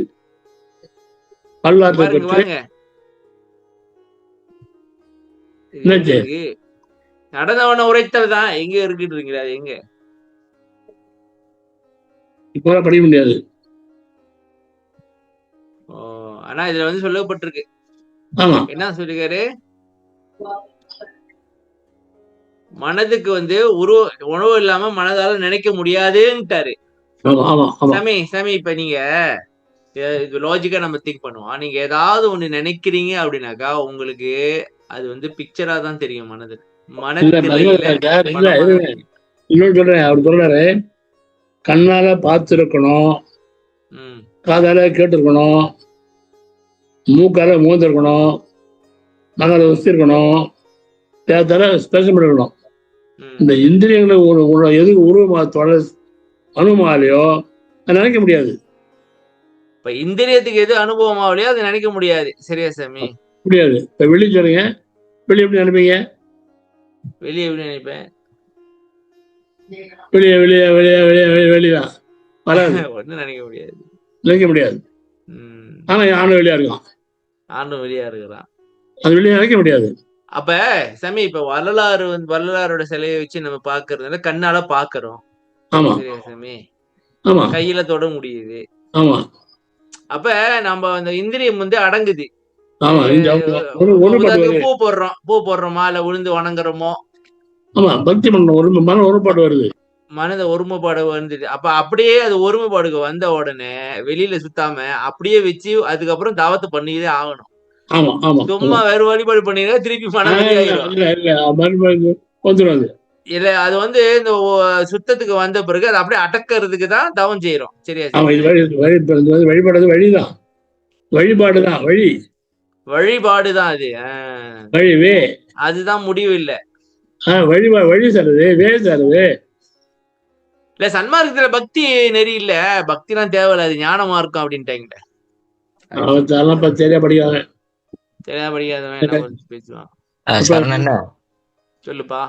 நடந்தவன உரைத்தல் தான் எங்க இருக்குன்றீங்களா? எங்க இப்ப படிக்க முடியாது. ஆனா இதுல வந்து சொல்லப்பட்டிருக்கு, என்ன சொல்லிருக்காரு? மனதுக்கு வந்து உணவு இல்லாம மனதால நினைக்க முடியாதுன்ட்டாரு. சாமி இப்ப நீங்க லாஜிக்கா நம்ம திங்க் பண்ணுவோம். நீங்க ஏதாவது ஒண்ணு நினைக்கிறீங்க அப்படின்னாக்கா உங்களுக்கு அது வந்து பிக்சரா தான் தெரியும். இன்னொன்னு சொல்றேன், அவர் சொல்றாரு கண்ணால பார்த்திருக்கணும், காதால கேட்டிருக்கணும், மூக்கால மூந்திருக்கணும், மகால வச்சிருக்கணும், தேவைத்தால ஸ்பெஷல் பண்ணிருக்கணும். இந்த இந்திரியங்களை எதுக்கு உருவமாத்தோட அனுபவமாலையோ அதை நினைக்க முடியாது. இப்ப இந்திரியத்துக்கு எது அனுபவமாவலையோ அதை நினைக்க முடியாது. சரியா சாமி? முடியாது. இப்ப வெளியே சொல்லுங்க, வெளியே எப்படி நினைப்பீங்க? வெளியே எப்படி நினைப்பேன்? வெளியே வெளியே வெளியே வெளியே வெளியதான் வராது, ஒன்னும் நினைக்க முடியாது, நினைக்க முடியாது. ஆனா ஆணு வெளியா இருக்கான், ஆணும் வெளியா இருக்கிறான், அது வெளியே நினைக்க முடியாது. அப்ப சாமி இப்ப வள்ளலாரோட சிலையை வச்சு நம்ம பாக்குறதுனால கண்ணால பாக்குறோம். ஆமா சாமி, ஆமா, கையில தொட முடியுது. ஆமா, அப்ப நம்ம அந்த இந்திரியம் வந்து அடங்குது. பூ போடுறோமா இல்ல உளுந்து வணங்குறோமோ, பக்தி பண்ண மன ஒருமைப்பாடு வருது, மனத ஒருமைப்பாடு வந்துது. அப்ப அப்படியே அது ஒருமைப்பாடுக்கு வந்த உடனே வெளியில சுத்தாம அப்படியே வச்சு அதுக்கப்புறம் தாவத்தை பண்ணிதான் ஆகணும். சும்மா வேற வழிபாடு பண்ணினா திருப்பி வந்துடும். இல்ல அது வந்து இந்த சுத்தத்துக்கு வந்த பிறகு அது அப்படியே அடக்கிறதுக்கு தான் தவம் செய்யறோம். சரியா? வழிபாடு வழிதான், வழிபாடுதான் வழி, வழிபாடுதான் அது. வழிவே அதுதான் முடிவு இல்ல. வழி தருது, வே தருது. இல்ல சன்மார்க்கத்துல பக்தி நெறி இல்ல, பக்தி எல்லாம் தேவையில்ல, அது ஞானமா இருக்கும் அப்படின்ட்டாங்க. சரியா படிக்காத பேசுவான். சொல்லுப்பா.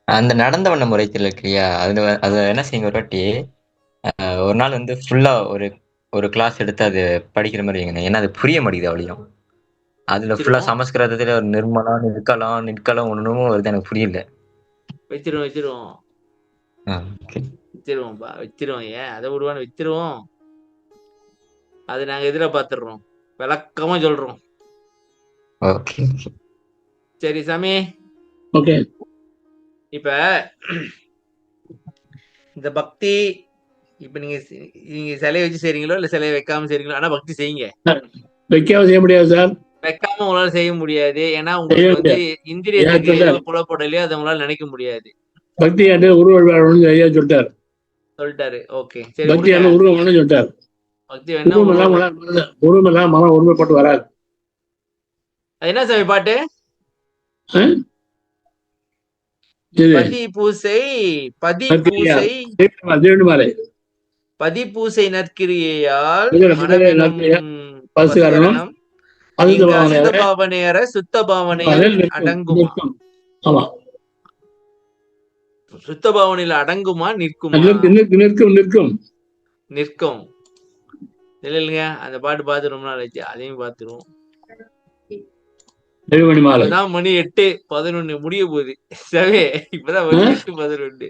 அந்த நடந்தவண்ண முறைகள் இருக்கு இல்லையா, அது என்ன செய்யுங்க, ஒரு வாட்டி ஒரு நாள் வந்து ஃபுல்லா ஒரு கிளாஸ் எடுத்து அது படிக்கிற மாதிரி வைங்க. ஏன்னா அது புரிய மாட்டேங்குது அவளையும். அதுல ஃபுல்லா சமஸ்கிருதத்துல ஒரு நிர்மலம் நிற்கலம் ஒண்ணும் வருது, எனக்கு புரியல. வச்சிருவோம் ஏன் அதை விடுவான்னு வச்சிருவோம். அது நாங்க எதிர பாத்துறோம், விளக்கமா சொல்றோம். சரி சாமி, இப்ப இந்த பக்தி இப்ப நீங்க சிலையை வச்சு செய்றீங்களோ இல்ல சிலையை வைக்காம செய்றீங்களோ, ஆனா பக்தி செய்யுங்க. வைக்காம செய்ய முடியாது சார், வைக்காம உங்களால செய்ய முடியாது. ஏன்னா உங்களுக்கு வந்து இந்திரியத்துக்கு புலப்படலையோ அதை உங்களால நினைக்க முடியாது. பக்தி சொல்லிட்டாரு. ஓகே, சரி, பக்தி உருவம் சொல்லிட்டாரு. பக்தி வேணா உருவம் எல்லாம் மனம் ஒருமைப்பட்டு வராது. அது என்ன சாமி பாட்டு? இது பதிபூசை நற்கிரியா. பதிபூசை திருவண்ணாமலை பதிபூசை நற்கிரியையால் முதல் மனமெனும் நற்கிரியா பசுகரணம் பசுகரணம் அசுத்த இங்கு பாவனை அசுத்த பாவனையற சுத்த பாவனையில் அடங்குமா? நிற்கும். ஆமா, சுத்த பாவனையில் அடங்குமா நிற்குமா? நிற்கும் நிற்கும். நிற்கும். இல்லைங்க, அந்த பாட்டு பார்த்து ரொம்ப நாள் ஆச்சு, அதையும் பார்த்துருவோம். திருவண்ணி மாலை இப்பதான் மணி 8:11 முடிய போகுது. சவே, இப்பதான் மணி 8:11.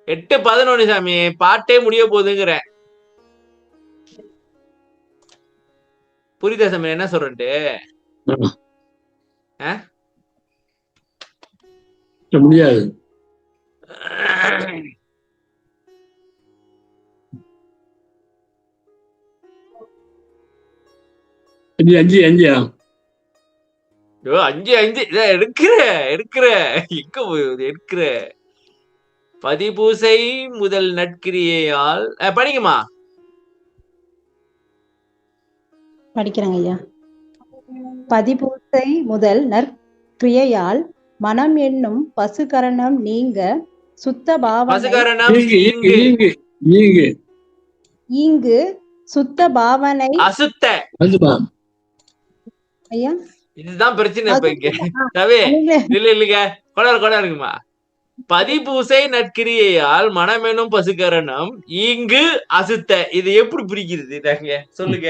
8:11 சாமி, பாட்டே முடிய போகுதுங்கிறேன். புரியுதா சாமி என்ன சொல்றேன்ட்டு? முடியாது. அஞ்சு அஞ்சா 5 இதான் எடுக்கிற எங்க எடுக்கிற பதிபூசை முதல் நற்கிரியையால் படிக்குமா? படிக்கிறேங்க ஐயா. பதிபூசை முதல் நற்கிரியையால் மனம் என்னும் பசுகரணம் நீங்க சுத்த பாவனை பசுகரணம் ஈங்கு சுத்த பாவனை அசுத்த. ஐயா இதுதான் பிரச்சனை இப்ப இங்க. சவே, இல்லைங்க, கொடாருக்குமா. பதிபூசை நற்கிரியையால் மனமெனும் பசுகரணம் இங்கு அசுத்த. இது எப்படி பிரிக்கிறது நாங்க சொல்லுங்க?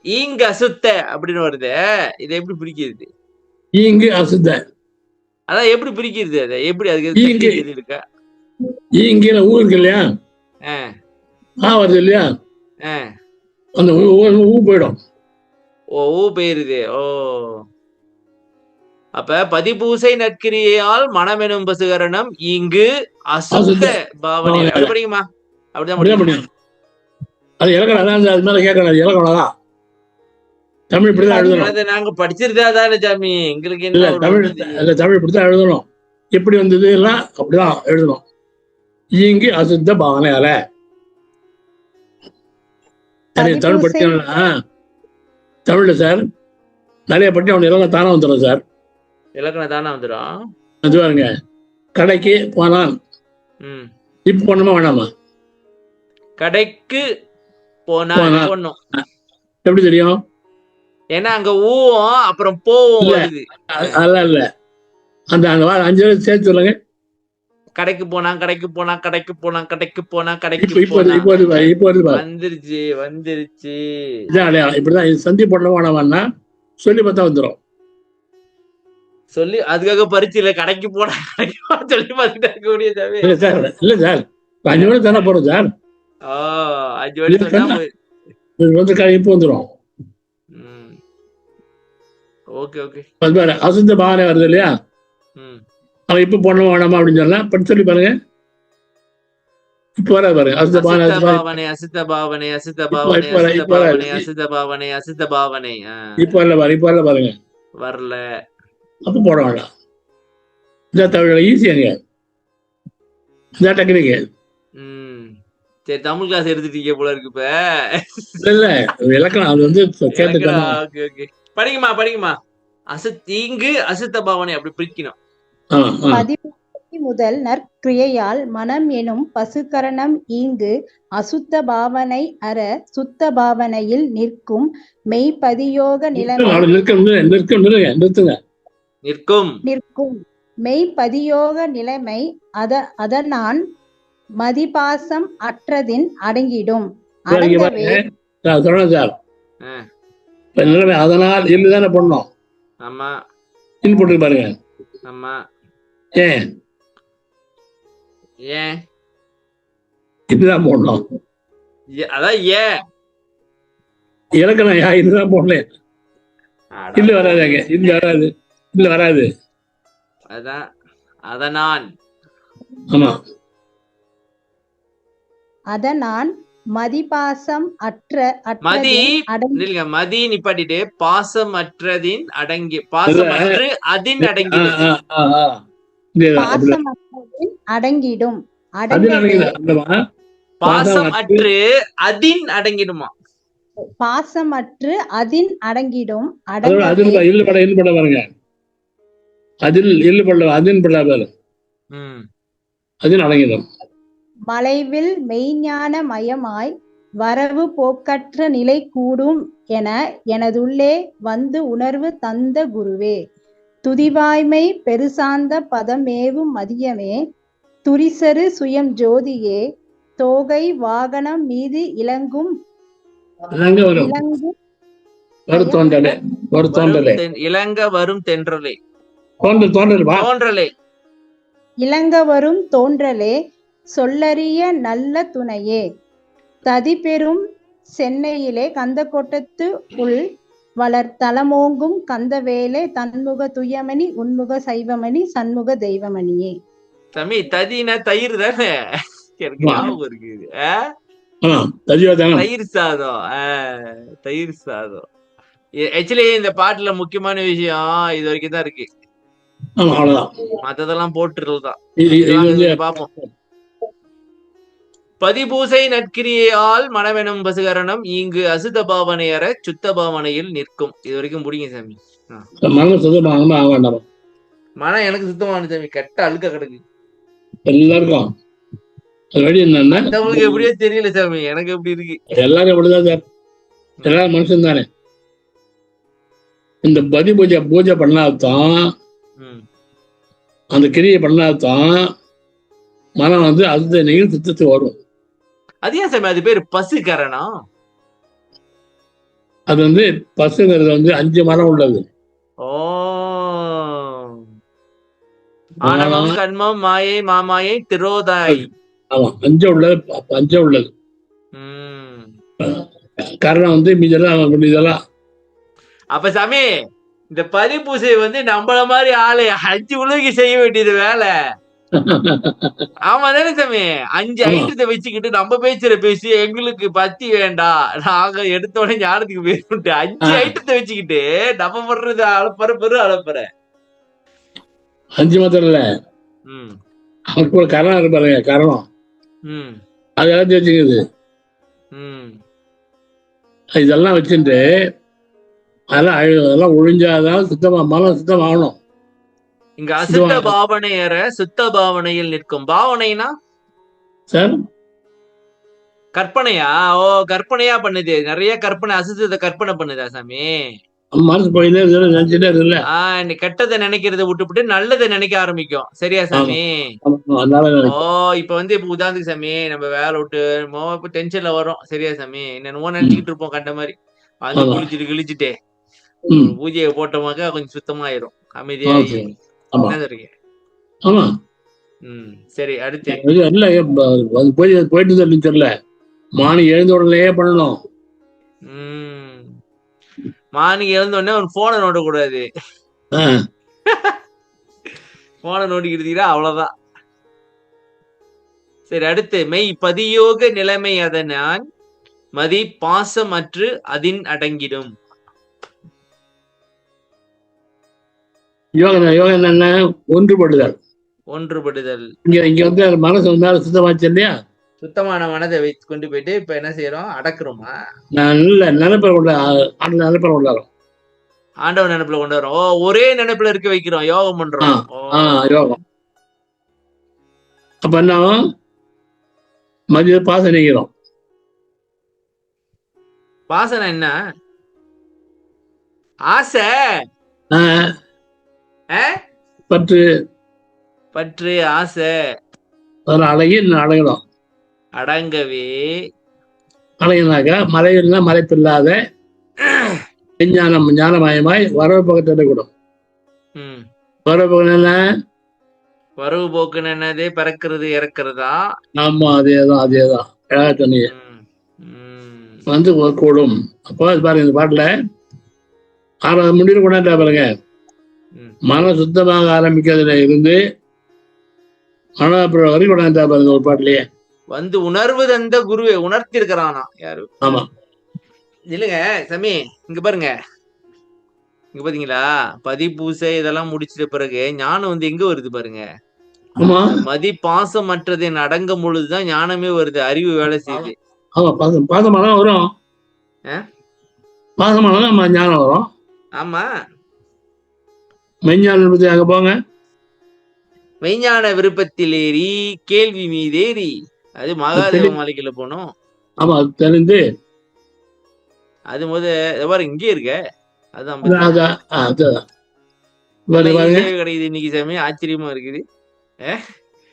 இங்க அசுத்த அப்படின்னு வருது, இதை எப்படி பிரிக்கிறது? இங்கு அசுத்த, அதான் எப்படி பிரிக்கிறது? அதை எப்படி அதுக்கு இருக்கா? இங்க ஊருக்கு இல்லையா, வருது இல்லையா, அந்த ஊ போயிடும். ஊ போயிருது. ஓ, அப்ப பதிபூசை நற்கிரியையால் மனமெனும் பசுகரணம் இங்கு அசுத்த பாவனை. அப்படி படிக்குமா? அப்படிதான் முடியும். அது இலக்கணம், அது மேல கேட்கணும். இலக்கணம் தான் தமிழ் இப்படிதான் எழுதணும். நாங்க படிச்சிருந்தா தானே சாமி, எங்களுக்கு என்ன தமிழ் இப்படித்தான் எழுதணும். எப்படி வந்தது எல்லாம் அப்படிதான் எழுதணும். இங்கு அசுத்த பாவனையால தமிழ் படிச்சா தமிழ்ல சார் நிறைய பட்டி அவன் இலக்கணம் தானே வந்துடும் சார். இலக்கணம் தானே வந்துடும். அது பாருங்க, கடைக்கு போனான். இப்ப போனோமா வேணாமா? கடைக்கு போனா போனோம். எப்படி தெரியும்? ஏன்னா அங்க ஊவும் அப்புறம் போவும் வருது. அதெல்லாம் இல்ல, அந்த 5 பேரும் சேர்த்து சொல்லுங்க. கடைக்கு போனா கடைக்கு போனா கடைக்கு போனா கடைக்கு போனா கடைக்கு வந்துருச்சு வந்துருச்சு. இப்படிதான் சந்தி போடணும்னா சொல்லி பார்த்தா வந்துடும். சொல்லி அதுக்காக பரிச்சு இல்ல, கடைக்கு போனா கடைக்கு சொல்லி பார்த்துட்டு இருக்க முடியாது. இல்ல சார், 5 மணி தானே போறோம் சார். 5 மணி சொன்னா இப்போ வந்துடும். Okay okay. அசுத்த பாவனை வருது இல்லையா, அவன் இப்ப போடணும் வேணாமா அப்படின்னு சொல்லலாம். படி சொல்லி பாருங்க. இப்ப வர பாருங்க, அசுத்த பாவனை அசுத்த பாவனை அசுத்த பாவனை அசுத்த பாவனை அசுத்த பாவனை அசுத்த பாவனை. இப்ப வரல பாருங்க, இப்ப வரல பாருங்க, வரல. அப்ப போட வேண்டாம். இதான் தமிழ் ஈஸியாங்க, இதான் டெக்னிக்கு. சரி, தமிழ் கிளாஸ் எடுத்துட்டீங்க போல இருக்கு இப்ப. இல்ல இலக்கணம் அது வந்து கேட்டுக்கலாம். ஓகே ஓகே, படிக்குமா படிக்குமா. இங்கு அசுத்த பாவனை அப்படி பிரிக்கணும். பதிபூசை முதல் நற்கிரியையால் மனம் எனும் பசுகரணம் இங்கு அசுத்த பாவனை அற சுத்த பாவனையில் நிற்கும் மெய்பதியோக நிலைமை நிற்கும் மெய்பதியோக நிலைமை அதனான் மதிபாசம் அற்றதின் அடங்கிடும். அதனால் இல்லதானே பண்ணோம். ஆமா, இன் போட்டு பாருங்க. ஆமா, ஏன் ஏன் இதுதான் போடணும். அதான் ஏன் இலக்கணம் இதுதான் போடல. இல்ல வராதுங்க, இல்ல வராது, இல்ல வராது. அதான் அதனான். ஆமா, அதனான் மதிபாசம் அற்ற மதி இல்லைங்க, மதி நிப்பாட்டிட்டு பாசம் அற்றதின் அடங்கி, பாசம் அற்று அதின் அடங்கிடும். பாசம் அற்றதின் அடங்கிடும். பாசம் அற்று அதின் அடங்கிடுமா? பாசம் அற்று அதின் அடங்கிடும். பாருங்க, அதில் இல்லு அதின் பிள்ளாபாரு அதில் அடங்கிடும். மலைவில் மெய்ஞான மயமாய் வரவு போக்கற்ற நிலை கூடும் என எனதுள்ளே வந்து உணர்வு தந்த குருவே. துதிவாய்மை பெருசாந்த பதமேவும் மதியமே துரிசரு சுயம் ஜோதியே தோகை வாகனம் மீது இலங்கும் இலங்க வரும் தென்றலே இலங்க வரும் தோன்றலே சொல்லறிய நல்ல துணையே. ததி பெரும் சென்னையிலே கந்தக்கோட்டத்து உள் வளர் தலமோங்கும் கந்தவேலே தன்முக துயமணி உன்முக சைவமணி சண்முக தெய்வமணியே. தம்பி ததினா தயிர் தானே, எனக்கு ஞாபகம் இருக்குது. தயிர் சாதம், தயிர் சாதம். ஆக்சுவலி இந்த பாட்டுல முக்கியமான விஷயம் இது வரைக்கும் தான் இருக்கு. மத்ததெல்லாம் போட்டுதான் பாப்போம். பதிபூசை நற்கிரியால் மனமெனும் பசுகரணம் இங்கு அசுத பாவனையற சுத்த பாவனையில் நிற்கும். இது வரைக்கும் முடிங்க சாமி. மனம் எனக்கு சுத்தமான சாமி, கெட்ட அழுக்க கிடக்கு எல்லாருக்கும். உங்களுக்கு எப்படியோ தெரியல சாமி, எனக்கு எப்படி இருக்கு. எல்லாரும் எப்படிதான் சார், எல்லாரும் மனுஷன் தானே. இந்த பதி பூஜை பண்ணாதான், அந்த கிரியை பண்ணாதான் மனம் வந்து அந்த நீங்க சுத்தத்துக்கு வரும். அது ஏன் சாமி அது பேரு பசுகரணம்? அது வந்து பசுங்கிறது வந்து 5 மனம் உள்ளது. ஓ, ஆணவம் கண்மம் மாயை மாமாயை திரோதாய். ஆமா, 5 உள்ளது, 5 உள்ளது. காரணம் வந்து இதெல்லாம். அப்ப சாமி இந்த பதிப்பூசை வந்து நம்மள மாதிரி ஆளு 5 உலகி செய்ய வேண்டியது வேலை. ஆமா தானே சாமி? 5 ஐட்டத்தை வச்சுக்கிட்டு நம்ம பேச்சுற பேசி எங்களுக்கு பத்தி வேண்டாம், நாங்க எடுத்த உடனே ஞானத்துக்கு போயிட்டு 5 ஐட்டத்தை வச்சுக்கிட்டு நம்ம பண்றது அழப்பற பெரு அழப்பற. 5 மாத்திரம் இல்ல, அவருக்கு ஒரு காரணம் இருக்கு பாருங்க. காரணம் அது எல்லாத்தையும் வச்சுக்குது. இதெல்லாம் வச்சுட்டு அதெல்லாம் ஒழிஞ்சாதான் சுத்தமா மனம் சுத்தம் ஆகணும். இங்க அசுத்த பாவனையற சுத்த பாவனையில் நிற்கும். பாவனைனா சார் கற்பனையா? ஓ, கற்பனையா பண்ணுது, நிறைய கற்பனை, அசுத்தத்தை கற்பனை பண்ணுதா சாமி? மனசு போயிட்டே நினைச்சிட்டே இருக்குல்ல. நீ கெட்டதை நினைக்கிறத விட்டுவிட்டு நல்லதை நினைக்க ஆரம்பிக்கும். சரியா சாமி? ஓ, இப்ப வந்து இப்ப உதாரணத்துக்கு சாமி நம்ம வேலை விட்டு இப்ப டென்ஷன்ல வரும். சரியா சாமி? என்னென்னமோ நினைச்சுக்கிட்டு இருப்போம் கண்ட மாதிரி. அது குளிச்சுட்டு கிழிச்சுட்டே பூஜையை போட்டோமாக்கா கொஞ்சம் சுத்தமாயிரும், அமைதியா. சரி, அடுத்து போயிட்டு தெரியல. மார்னிங் எழுந்த உடனே பண்ணணும். மார்னிங் எழுந்த உடனே ஒரு போனை நோட்ட கூடாது. போனை நோட்டிக்கிட்டீங்கன்னா அவ்வளவுதான். சரி, அடுத்து மெய் பதியோக நிலைமை அதனான் மதி பாசமற்று அதின் அடங்கிடும். யோகா என்ன? ஒன்றுபடுதல். ஒன்றுபடுதல். இங்க வந்து மனசு வந்து சுத்தமாச்சு இல்லையா? சுத்தமான மனதை வைத்து கொண்டு போயிட்டு இப்ப என்ன செய்யறோம்? அடக்குறோமா? நல்ல நினைப்பை கொண்டாடுறோம். ஆண்டவன் நினைப்புல கொண்டு வரோம். ஒரே நினைப்புல இருக்க வைக்கிறோம், யோகம் பண்றோம். யோகம். அப்ப என்ன மதிய பாசம் நீக்கிறோம். பாசனை என்ன? ஆசை, பற்று, பற்று, ஆசை. அழகி அடங்கணும். அடங்கவே அடங்கினாக்கா மலையில்னா மலைப்பில்லாத ஞானமயமாய் வரவு பக்கத்தை கூடும். வரவு பக்கம் என்ன? வரவு போக்குன்னு என்னது? பிறக்கிறது இறக்குறதா? ஆமா, அதேதான் சொன்னீங்க. வந்து கூடும். அப்போ பாருங்க, இந்த பாட்டுல 6வது முடிவு கொண்டாட்டா பாருங்க. மன சுத்தமாக ஆரம்பிக்கிறதுல இருந்து மனப்புறம் வரைக்கும் கொண்டாட்டா பாருங்க ஒரு பாட்டுலயே. வந்து உணர்வு தந்த குருவை உணர்த்தி இருக்கிறானா யாரு? ஆமா இல்லைங்க சாமி, இங்க பாருங்க, இங்க பாத்தீங்களா? பதிப்பூசை இதெல்லாம் முடிச்சிட்ட பிறகு ஞானம் வந்து எங்க வருது பாருங்க. மதி பாசம் மற்றது அடங்க பொழுதுதான் ஞானமே வருது, அறிவு வேலை செய்யுது. பாசமாதான் வரும், பாசமானதான் ஞானம் வரும். ஆமா, மெய்ஞான பத்தி அங்க போங்க. மெய்ஞான விருப்பத்தில் ஏறி கேள்வி மீதேறி, அது மகாதேவ மாளிகையில போனோம். ஆமா, அது தெரிந்து அது பாருங்க இங்கே இருக்க. அதுதான் கிடைக்குது இன்னைக்கு சாமி, ஆச்சரியமா இருக்குது.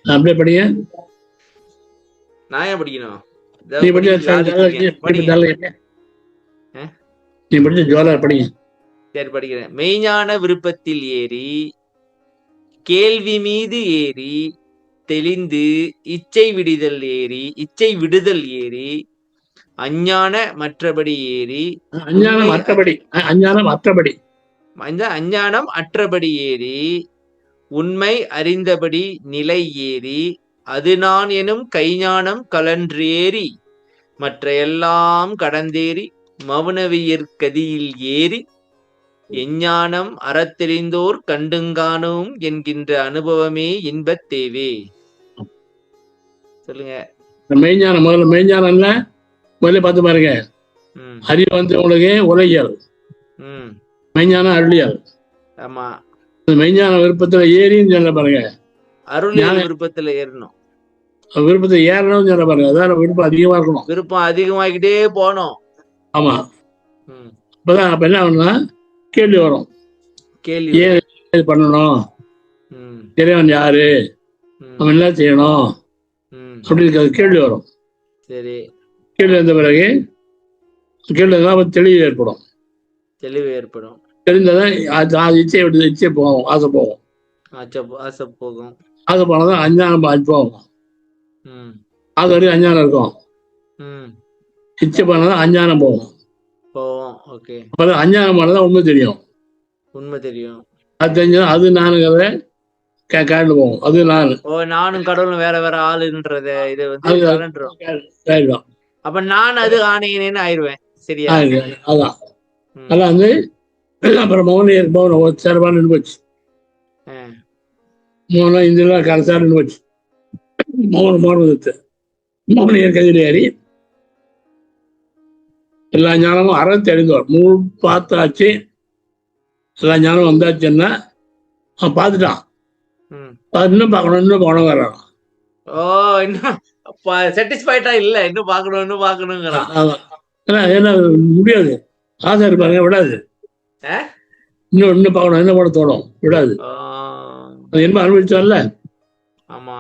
அப்படியே படிங்க. நான் ஏன் படிக்கணும்? நீ படிச்ச ஜோலார் படிங்க. சரி படிக்கிறேன். மெய்ஞான விருப்பத்தில் ஏறி கேள்வி மீது ஏறி தெளிந்து இச்சை விடுதல் ஏறி அஞ்ஞான மற்றபடி ஏறி அஞ்ஞானம் அற்றபடி ஏறி உண்மை அறிந்தபடி நிலை ஏறி அது நான் எனும் கைஞானம் கலன்றேறி மற்ற எல்லாம் கடந்தேறி மவுனவியற் கதியில் ஏறி எஞ்ஞானம் அறத்தெளிந்தோர் கண்டுங்கானோம் என்கின்ற அனுபவமே இன்பத் தேவே. சொல்லுங்க. மெய்ஞானம் மெய்ஞானம் முதல்ல பார்த்து பாருங்க. அறிவு உங்களுக்கு உலகியல், மெய்ஞானம் அருளியல். ஆமா, மெய்ஞான விருப்பத்துல ஏறின்னு சொல்ல பாருங்க. அருளியல் விருப்பத்துல ஏறணும், விருப்பத்தை ஏறணும்னு சொல்ல பாருங்க. அதான் விருப்பம் அதிகமா இருக்கணும், விருப்பம் அதிகமாகிட்டே போனோம். ஆமா, அப்பதான் அப்ப என்ன ஆகணும்னா கேள்வி வரும். கேள்வி ஏன் பண்ணணும், இறைவன் யாரு, நம்ம என்ன செய்யணும் அப்படின்னு கேள்வி வரும். சரி, கேள்வி வந்த பிறகு தெளிவு ஏற்படும். தெரிந்ததான் இச்சை போகும், ஆசை போகும். ஆசை போனதான் அஞ்ஞானம் போகும். அது வரைக்கும் அஞ்ஞானம் இருக்கும். இச்சை போனதான் அஞ்ஞானம் போகும். அப்பதான் அஞ்ஞானம் போனதான் உண்மை தெரியும். அது தெரிஞ்சதான் அது நானுங்கிறத கடந்து போகும். அது நானும் கடவுளும் வேற வேற ஆளுன்றத இது ஆயிடும். அப்ப நான் அது ஆணையனேன்னு ஆயிடுவேன். சரியா? அதான் அதெல்லாம் அப்புறம் மௌனம் சிறப்பாக நின்று போச்சு. மௌனம் இந்தியா கடைசியாக நின்று போச்சு. மௌனியர் கதியில் ஏறி எல்லா ஞானமும் அறம் தெரிந்தோம். முழு பார்த்தாச்சு, எல்லா ஞானம் வந்தாச்சுன்னா அவன் பார்த்துட்டான். இன்னும் பார்க்கணும், இன்னும் போன வரான். சாட்டிஸ்ஃபைடா இல்ல, இன்னும் பார்க்கணுங்கிறான். ஏன்னா முடியாது, ஆசை இருப்பாங்க, விடாது. இன்னும் பார்க்கணும், என்ன பண்ண தோணும், விடாது. அது என்ன அனுபவிச்சால. ஆமா,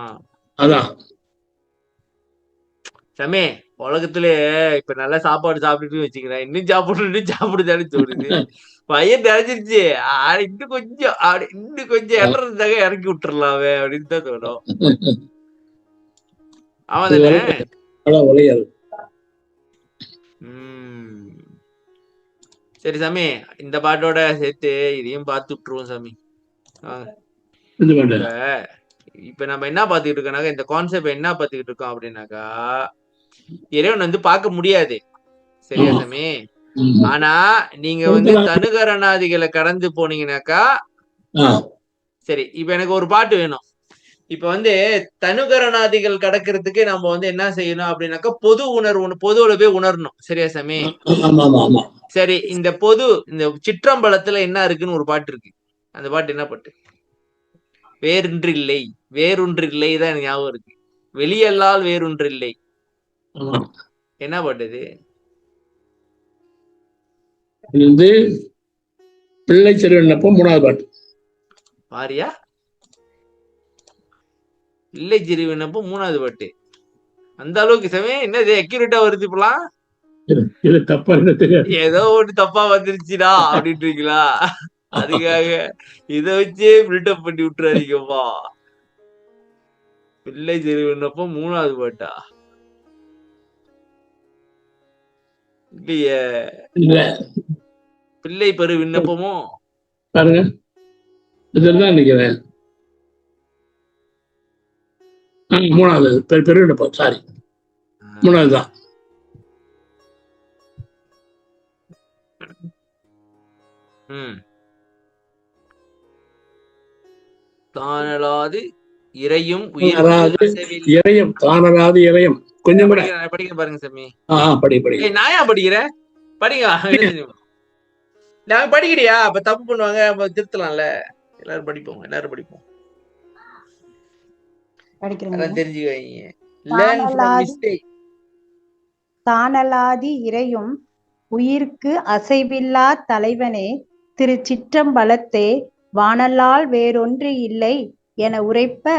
அதான் சமே உலகத்திலே இப்ப நல்ல சாப்பாடு சாப்பிட்டு வச்சுக்கிறேன், இன்னும் சாப்பிடுதான்னு தோணுது. பையன் நிறைஞ்சிருச்சு, இன்னும் கொஞ்சம் எட்டுறதுக்காக இறக்கி விட்டுறலாமே அப்படின்னு தான் தோணும். சரி சாமி, இந்த பாட்டோட சேர்த்து இதையும் பார்த்து விட்டுருவோம் சாமி. இப்ப நம்ம என்ன பாத்துக்கிட்டு இருக்கோம்னாக்கா, இந்த கான்செப்ட் என்ன பாத்துக்கிட்டு இருக்கோம் அப்படின்னாக்கா, இறைவன் பார்க்க முடியாது. சரியா சாமி? ஆனா நீங்க தனுகரணாதிகளை கடந்து போனீங்கன்னாக்கா சரி. இப்ப எனக்கு ஒரு பாட்டு வேணும். இப்ப தனுகரணாதிகள் கடக்கிறதுக்கு நம்ம என்ன செய்யணும் அப்படின்னாக்கா, பொது உணர்வு, பொதுவுல போய் உணரணும். சரியா சாமி? சரி, இந்த சிற்றம்பலத்துல என்ன இருக்குன்னு ஒரு பாட்டு இருக்கு. அந்த பாட்டு என்ன பாட்டு? வேறொன்றில்லை, வேறொன்றில்லை தான் எனக்கு ஞாபகம் இருக்கு. வெளியல்லால் வேறொன்றில்லை. என்ன பாட்டு இது? பிள்ளை சிறுவனப்போ 3வது பாட்டு. பாரியா, பிள்ளை சிறுவனப்போ 3வது பாட்டு. அந்த அளவுக்கு சமயம் என்னது அக்யூரேட்டா வருது. இப்பலாம் ஏதோ ஒண்ணு தப்பா வந்துருச்சுடா அப்படின்றீங்களா? அதுக்காக இத வச்சே பில்டப் பண்ணி விட்டுறாதீங்கப்பா. பிள்ளை சிறுவனப்போ 3வது பாட்டா? இல்லையே, பிள்ளை பெரு விண்ணப்பமும் பாருங்க, இதுதான் நினைக்கிறேன். 3வது பெரு விண்ணப்பம். சாரி, 3வது தான். தானலாது இறையும் இறையும் தானலாது இறையும். கொஞ்சம் கூட படிக்க பாருங்க சாமி. படி. நான் ஏன் படிக்கிறேன்? படிங்க. நான் படிக்கிறியா? அப்ப தப்பு பண்ணுவாங்க, திருத்தலாம்ல. எல்லாரும் படிப்போம், எல்லாரும் படிப்போம். படிக்கிறேங்க. அதான் தெரிஞ்சுக்குவீங்க. Learn from mistake. தானலாதி இறையும் உயிர்க்கு அசைவில்லா தலைவனே திருச்சிற்றம்பலத்தே வானலால் வேறொன்று இல்லை என உரைப்ப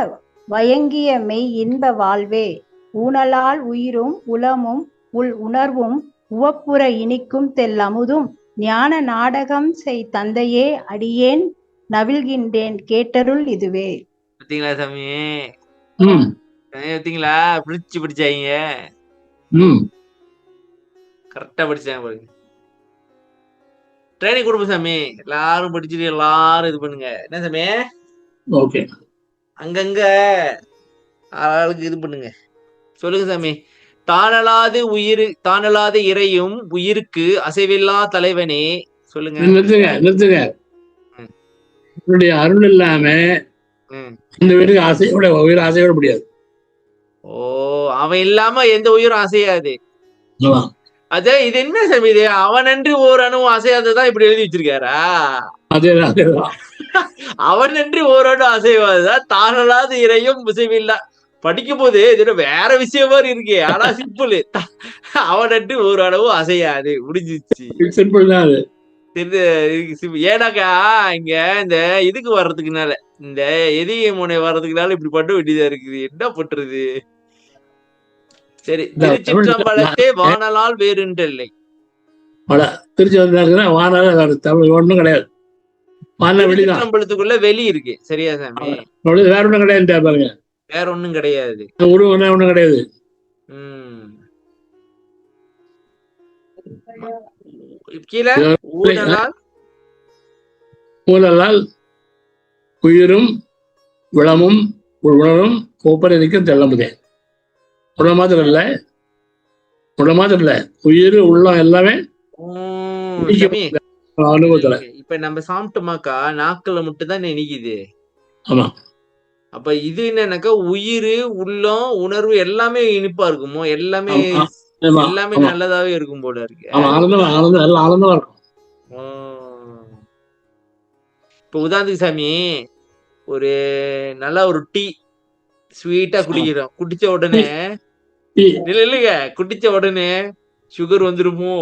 வயங்கிய மெய் இன்ப வாழ்வே ஊனலால் உயிரும் உளமும் உள் உணர்வும் உவப்புற இனிக்கும் தெல்லமுதும் ஞான நாடகம் செய் தந்தையே அடியேன் நவில்கின்றேன் கேட்டருள் இதுவே. பாத்தீங்களா சாமி? ம் பாத்தீங்களா? பிடிச்சு படிச்சாங்க, ம் கரெக்டா படிச்சாங்க பாருங்க. ட்ரைனிங் கொடுப்போம் சாமி, எல்லாரும் படிச்சுட்டு எல்லாரும் இது பண்ணுங்க. என்ன சாமி? ஓகே. அங்கங்க ஆளுக்கு இது பண்ணுங்க. சொல்லுங்க சாமி. தானலாது இறையும் உயிருக்கு அசைவில்லா தலைவனே. சொல்லுங்க. நிறுத்துங்க. அருள் இல்லாம இந்த உயிருக்கு ஆசையோட உயிர் ஆசையோட முடியாது. ஓ, அவன் இல்லாம எந்த உயிரும் அசையாது. அதே இது என்ன சாமி இது? அவனன்றி ஓரணுவும் அசையாததான் இப்படி எழுதி வச்சிருக்காரா? அதேதான். அவனன்றி ஓரணு அசைவாதுதான் தானலாது இறையும் அசைவில்லா. படிக்கும் போது இது வேற விஷயம் மாதிரி இருக்கு. ஆனா சிம்பிள். அவனன்றி ஒரு அளவும் அசையாது, முடிஞ்சிச்சு. சிம்பிள் தான் அது. ஏன்னாக்கா இங்க இந்த இதுக்கு வர்றதுக்குனால, இந்த எதிய முனை வர்றதுக்குனால இப்படி பண்ண வேண்டியதா இருக்குது. என்ன பண்றது? சரி. திருச்சிற்றம்பலத்தே வானலால் வேறுன்று இல்லை. திருச்சி வந்தாருன்னா வானலால் தமிழ் ஒண்ணும் கிடையாது. திருச்சிற்றம்பலத்துக்குள்ள வெளி இருக்கு. சரியா சாமி? வேற ஒண்ணும் கிடையாது பாருங்க. வேற ஒண்ணும் கிடையாது. ஒண்ணும் கிடையாது. கீழே ஊனலால் உயிரும் விளமும் உணரும் கோப்பரதிக்கும் தெல்லமுதே. உள்ள மாத்திரம் இல்ல, உயிர் உள்ளம் எல்லாமே அனுபவத்துல. இப்ப நம்ம சாப்பிட்டோமாக்கா நாக்குல மட்டும் தான் நினைக்குது. ஆமா. அப்ப இது என்னன்னாக்கா உயிர் உள்ளம் உணர்வு எல்லாமே இனிப்பா இருக்குமோ? எல்லாமே நல்லதாவே இருக்கும் போல இருக்கு. ஆனந்தமா இருக்கும். இப்ப உதாரணத்துக்கு சாமி, ஒரு நல்ல ஒரு டீ ஸ்வீட்டா குடிக்கிறோம். குடிச்ச உடனே இல்லைங்க, குடிச்ச உடனே சுகர் வந்துருமோ,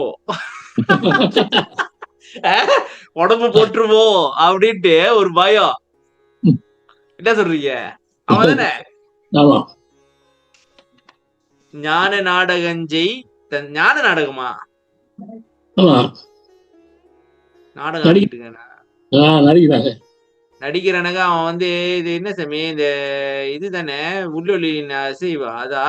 உடம்பு போட்டுருமோ அப்படின்ட்டு ஒரு பயம். என்ன சொல்றீங்க? அவதானே ஞான நாடகஞ்செய். ஞான நாடகமா? நாடகம் நடிக்கிறானங்க அவன் வந்து. இது என்ன சாமி? இந்த இதுதானே உள்ளொலியின் அசைவா? அதா?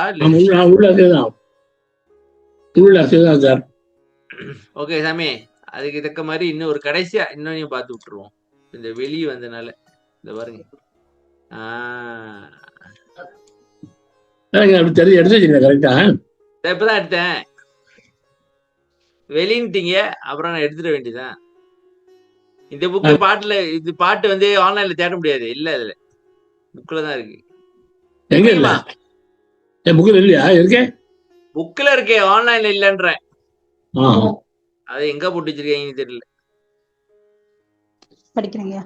ஓகே சாமி, அதுக்கு தக்க மாதிரி இன்னும் ஒரு கடைசியா இன்னொன்னு பார்த்து விட்டுருவோம். இந்த வெளியே வந்தனால இந்த பாருங்க. இப்பதான் எடுத்தேன். வெளின்ட்டீங்க, அப்புறம் நான் எடுத்துட வேண்டியதான். இந்த புக்கு பாட்டுல, இது பாட்டு வந்து ஆன்லைன்ல தேட முடியாது. இல்ல, அதுல புக்ல தான் இருக்கு. புக்ல இருக்கே, ஆன்லைன்ல இல்லன்றேன். அது எங்க போட்டு வச்சிருக்கீங்கன்னு தெரியல. படிக்கிறீங்க.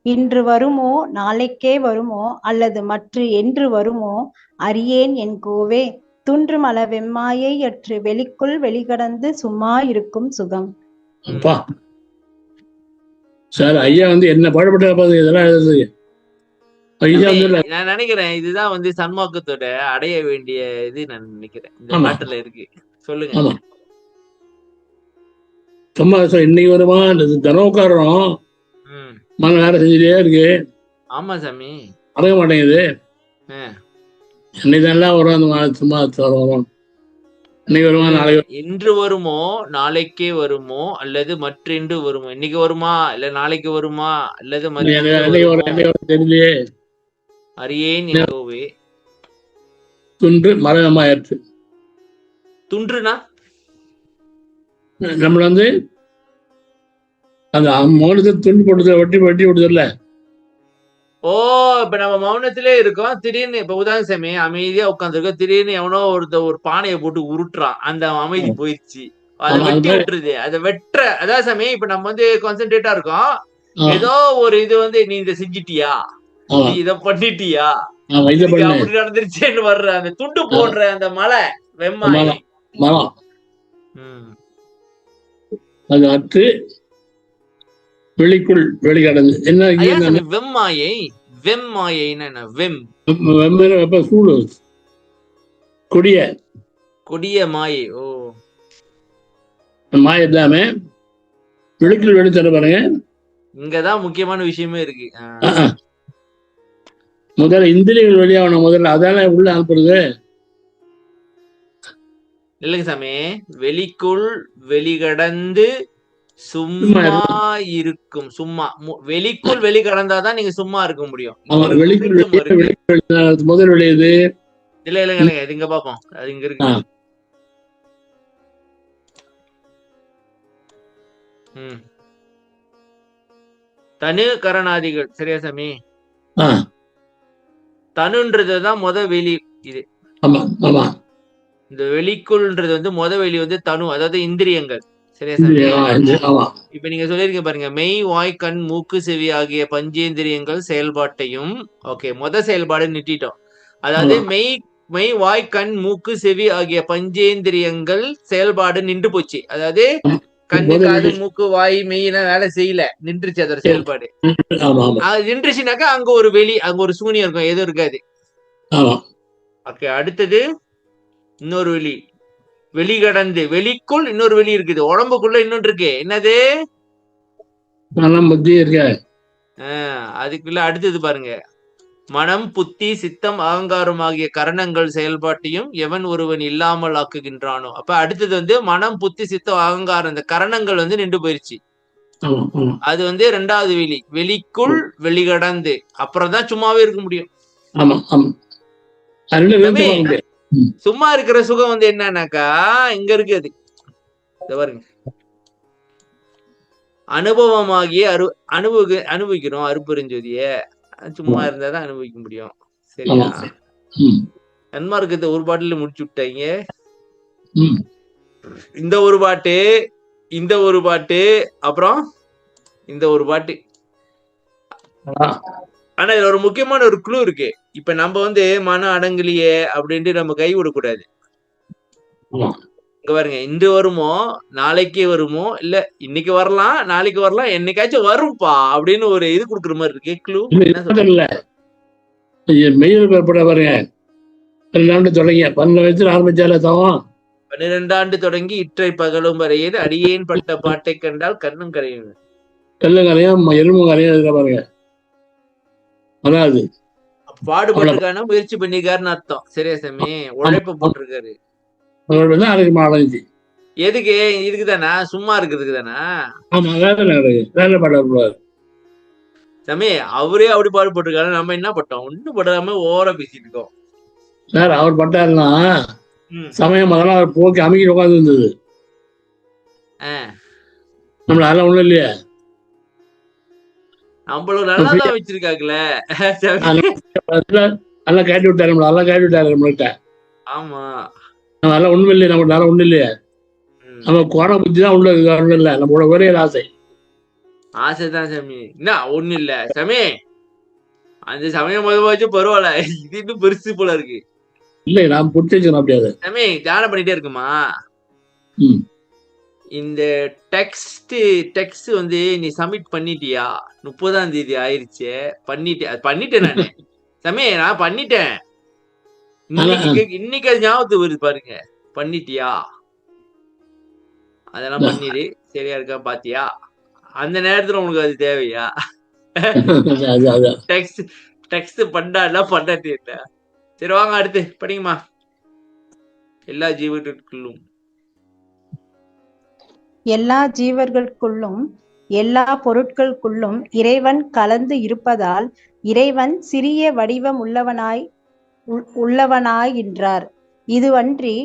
இன்று வருமோ நாளைக்கே வருமோ அல்லது மற்ற என்று வருமோ அறியேன் என் கோவே துன்றும் அள வெம்மாயை அற்று வெளிக்குள் வெளிக்கடந்து சும்மா இருக்கும் சுகம். சார் ஐயா வந்து என்ன பாடுபட்ட இதெல்லாம் எழுதுறது. நான் நினைக்கிறேன் இதுதான் வந்து சன்மார்க்கத்தோட அடைய வேண்டிய இது. நான் நினைக்கிறேன் இந்த பாட்டுல இருக்கு. சொல்லுங்க. சும்மா இன்னைக்கு வருமா தனோக்காரம் மன வேற செஞ்சுட்டே இருக்கு. ஆமா சாமி, அடங்க மாட்டேங்குது. இன்னைக்கு வரும், சும்மா வரும். இன்னைக்கு வருமா நாளைக்கு இன்று வருமோ நாளைக்கே வருமோ அல்லது மற்றென்று வருமோ? இன்னைக்கு வருமா இல்ல நாளைக்கு வருமா அல்லது தெரியலையே. அறியேன் கோவே துன்று மரணமாயிற்று. துன்றுனா நம்மள வந்து அந்த மௌனத்தை துண்டு போட்டு வட்டி விடுதல்ல. ஓ, இப்ப நம்ம மௌனத்திலே இருக்கோம். திடீர்னு இப்ப உதாரண சாமி அமைதியா உட்காந்துருக்கோம். திடீர்னு எவனோ ஒரு பானையை போட்டு உருட்டுறான். அந்த அமைதி போயிடுச்சு. அதை வெட்டி விட்டுருது. அதை வெட்டுற அதான் சாமி. இப்ப நம்ம வந்து கான்சென்ட்ரேட்டா இருக்கோம். ஏதோ ஒரு இது வந்து நீ இதை செஞ்சிட்டியா, நீ இத பண்ணிட்டியா, இதை இதுக்கு பண்ணு அப்படி நடந்துருச்சேன்னு வர்ற அந்த துண்டு போடுற அந்த மலை வெம்மாயை. மரம் மரம் ம். அது அற்று வெளிக்குள் வெளிக்கடந்து என்ன ஐயா சாமி, வெம்மாயை, வெம்மாயைன்னா என்ன? வெப்ப சூடு கொடிய கொடிய மாயை. ஓ, மாய எல்லாமே வெளிக்குள் வெளித்தர பாருங்க. இங்கதான் முக்கியமான விஷயமே இருக்கு. முதல்ல இந்திரியங்கள் வெளியாகணும், முதல்ல அதான உள்ள அனுப்புறது. இல்லைங்க சாமி, வெளிக்குள் வெளிகடந்து சும்மா இருக்கும். சும்மா வெளிக்குள் வெளி கடந்தாதான் நீங்க சும்மா இருக்க முடியும். வெளிக்குள் முதல் வெளியது இல்ல இல்லைங்க இல்லைங்க, இது இங்க பாப்போம், அது இங்க இருக்கு. தனு கரணாதிகள், சரியா சாமி? தனுன்றதுதான் முத வெளி. இது இந்த வெளிக்குள்ன்றது வந்து முத வெளி வந்து தனு, அதாவது இந்திரியங்கள், சரியா சாமி? இப்ப நீங்க சொல்லிருக்கீங்க பாருங்க, மெய் வாய் கண் மூக்கு செவி ஆகிய பஞ்சேந்திரியங்கள் செயல்பாட்டையும். ஓகே, முத செயல்பாடு நிட்டிட்டோம். அதாவது மெய் வாய் கண் மூக்கு செவி ஆகிய பஞ்சேந்திரியங்கள் செயல்பாடு நின்று போச்சு. அதாவது கண்ணு காது மூக்கு வாய் மெய்னா வேலை செய்யல, நின்றுச்சு அதோட செயல்பாடு. அது நின்றுச்சுனாக்கா அங்க ஒரு வெளி, அங்க ஒரு சூனியம் இருக்கும், எதுவும் இருக்காது. ஓகே, அடுத்தது இன்னொரு வெளி, வெளிகடந்து. வெளிக்குள் இன்னொரு வெளி இருக்குது, உடம்புக்குள்ள இன்னொன்று இருக்கு. என்னது? புத்தி இருக்கு. அதுக்குள்ள அடுத்தது பாருங்க, மனம் புத்தி சித்தம் அகங்காரம் ஆகிய கரணங்கள் செயல்பாட்டையும் எவன் ஒருவன் இல்லாமல் ஆக்குகின்றானோ. அப்ப அடுத்தது வந்து மனம் புத்தி சித்தம் அகங்காரம், இந்த கரணங்கள் வந்து நின்று போயிருச்சு. அது வந்து ரெண்டாவது வெளி. வெளிக்குள் வெளிகடந்து, அப்புறம் தான் சும்மாவே இருக்க முடியும். சும்மா இருக்கிற சுகம் வந்து என்னன்னாக்கா இங்க இருக்குது, பாருங்க, அனுபவமாகிய அனுபவிக்கிறோம் அருப்பெருஞ்சோதிய. சும்மா இருந்தாதான் அனுபவிக்க முடியும், சரியா? நன்மார்க்கத்தை ஒரு பாட்டுல முடிச்சு விட்டாங்க. இந்த ஒரு பாட்டு, இந்த ஒரு பாட்டு, அப்புறம் இந்த ஒரு பாட்டு. ஆனா இதுல ஒரு முக்கியமான ஒரு குழு இருக்கு. இப்ப நம்ம வந்து மன அடங்கலியே அப்படின்ட்டு நம்ம கை விடக்கூடாது. இங்க பாருங்க, இன்று வருமோ நாளைக்கே வருமோ, இல்ல இன்னைக்கு வரலாம் நாளைக்கு வரலாம், என்னைக்காச்சும் வரும்பா அப்படின்னு ஒரு இது கொடுக்குற மாதிரி இருக்கு. க்ளூ பாருங்க, 12 தொடங்கி 12 வயசுல ஆரம்பிச்சாலே தவம். 12 ஆண்டு தொடங்கி இற்றை பகலும் வரையில் அடியேன் பட்ட பாட்டை கண்டால் கண்ணும் கரையும். கல்லும் கரையும் எறும்பும் கரையும் இருக்க பாருங்க. அதாவது பாடுபட்டிருக்கான முயற்சி பண்ணிருக்காருன்னு அர்த்தம், சரியா சாமி? உழைப்பு போட்டிருக்காரு. எதுக்கு? இதுக்குதானா? சும்மா இருக்கிறதுக்கு தானா? சாமி, அவரே அப்படி பாடுபட்டிருக்காரு, நம்ம என்ன பட்டோம்? ஒண்ணும் படாம ஓவரா பேசிட்டு இருக்கோம் சார். அவர் பட்டாருன்னா சமயம் முதல்ல அவர் போக்கி அமைக்க உட்காந்து இருந்தது. நம்மள அதெல்லாம் ஒண்ணும் இல்லையா? நம்மளும் நல்லாதான் வச்சிருக்காங்கல்ல. நல்லா காட்டி விட்டாரு, நல்லா காட்டி விட்டாரு நம்மள்கிட்ட. ஆமா, அதெல்லாம் ஒண்ணும் இல்லையா? நம்ம நல்லா ஒண்ணும் இல்லையா? நம்ம கோண புத்தி தான் உள்ள இருக்கு, ஒண்ணும் இல்ல. நம்மளோட ஒரே ஆசை ஆசைதான் சாமி. என்ன ஒண்ணு இல்ல சாமி, அந்த சமயம் முதவாச்சு பரவாயில்ல, இது இன்னும் பெருசு போல இருக்கு. இல்ல நான் புடிச்சு வச்சுக்கணும் அப்படியாது சாமி. தியானம் பண்ணிட்டே இருக்குமா? இந்த டெக்ஸ்ட் வந்து நீ சப்மிட் பண்ணிட்டியா? 30ஆம் தேதி ஆயிருச்சு. பண்ணிட்டேன் நானு சாமி, நான் பண்ணிட்டேன். இன்னைக்கு அது ஞாபகத்துக்கு வருது பாருங்க. பண்ணிட்டியா? அதெல்லாம் பண்ணிடு, சரியா இருக்கா பாத்தியா? அந்த நேரத்துல உனக்கு அது தேவையா? டெக்ஸ்ட் பண்ணா பண்ணாட்டி என்ன? சரி வாங்க அடுத்து படிங்கம்மா. எல்லா ஜீவர்களுக்குள்ளும் எல்லா பொருட்களுக்குள்ளும் இறைவன் கலந்து இருப்பதால் இறைவன் சிறிய வடிவம் உள்ளவனாகின்றார். இதுவன்றி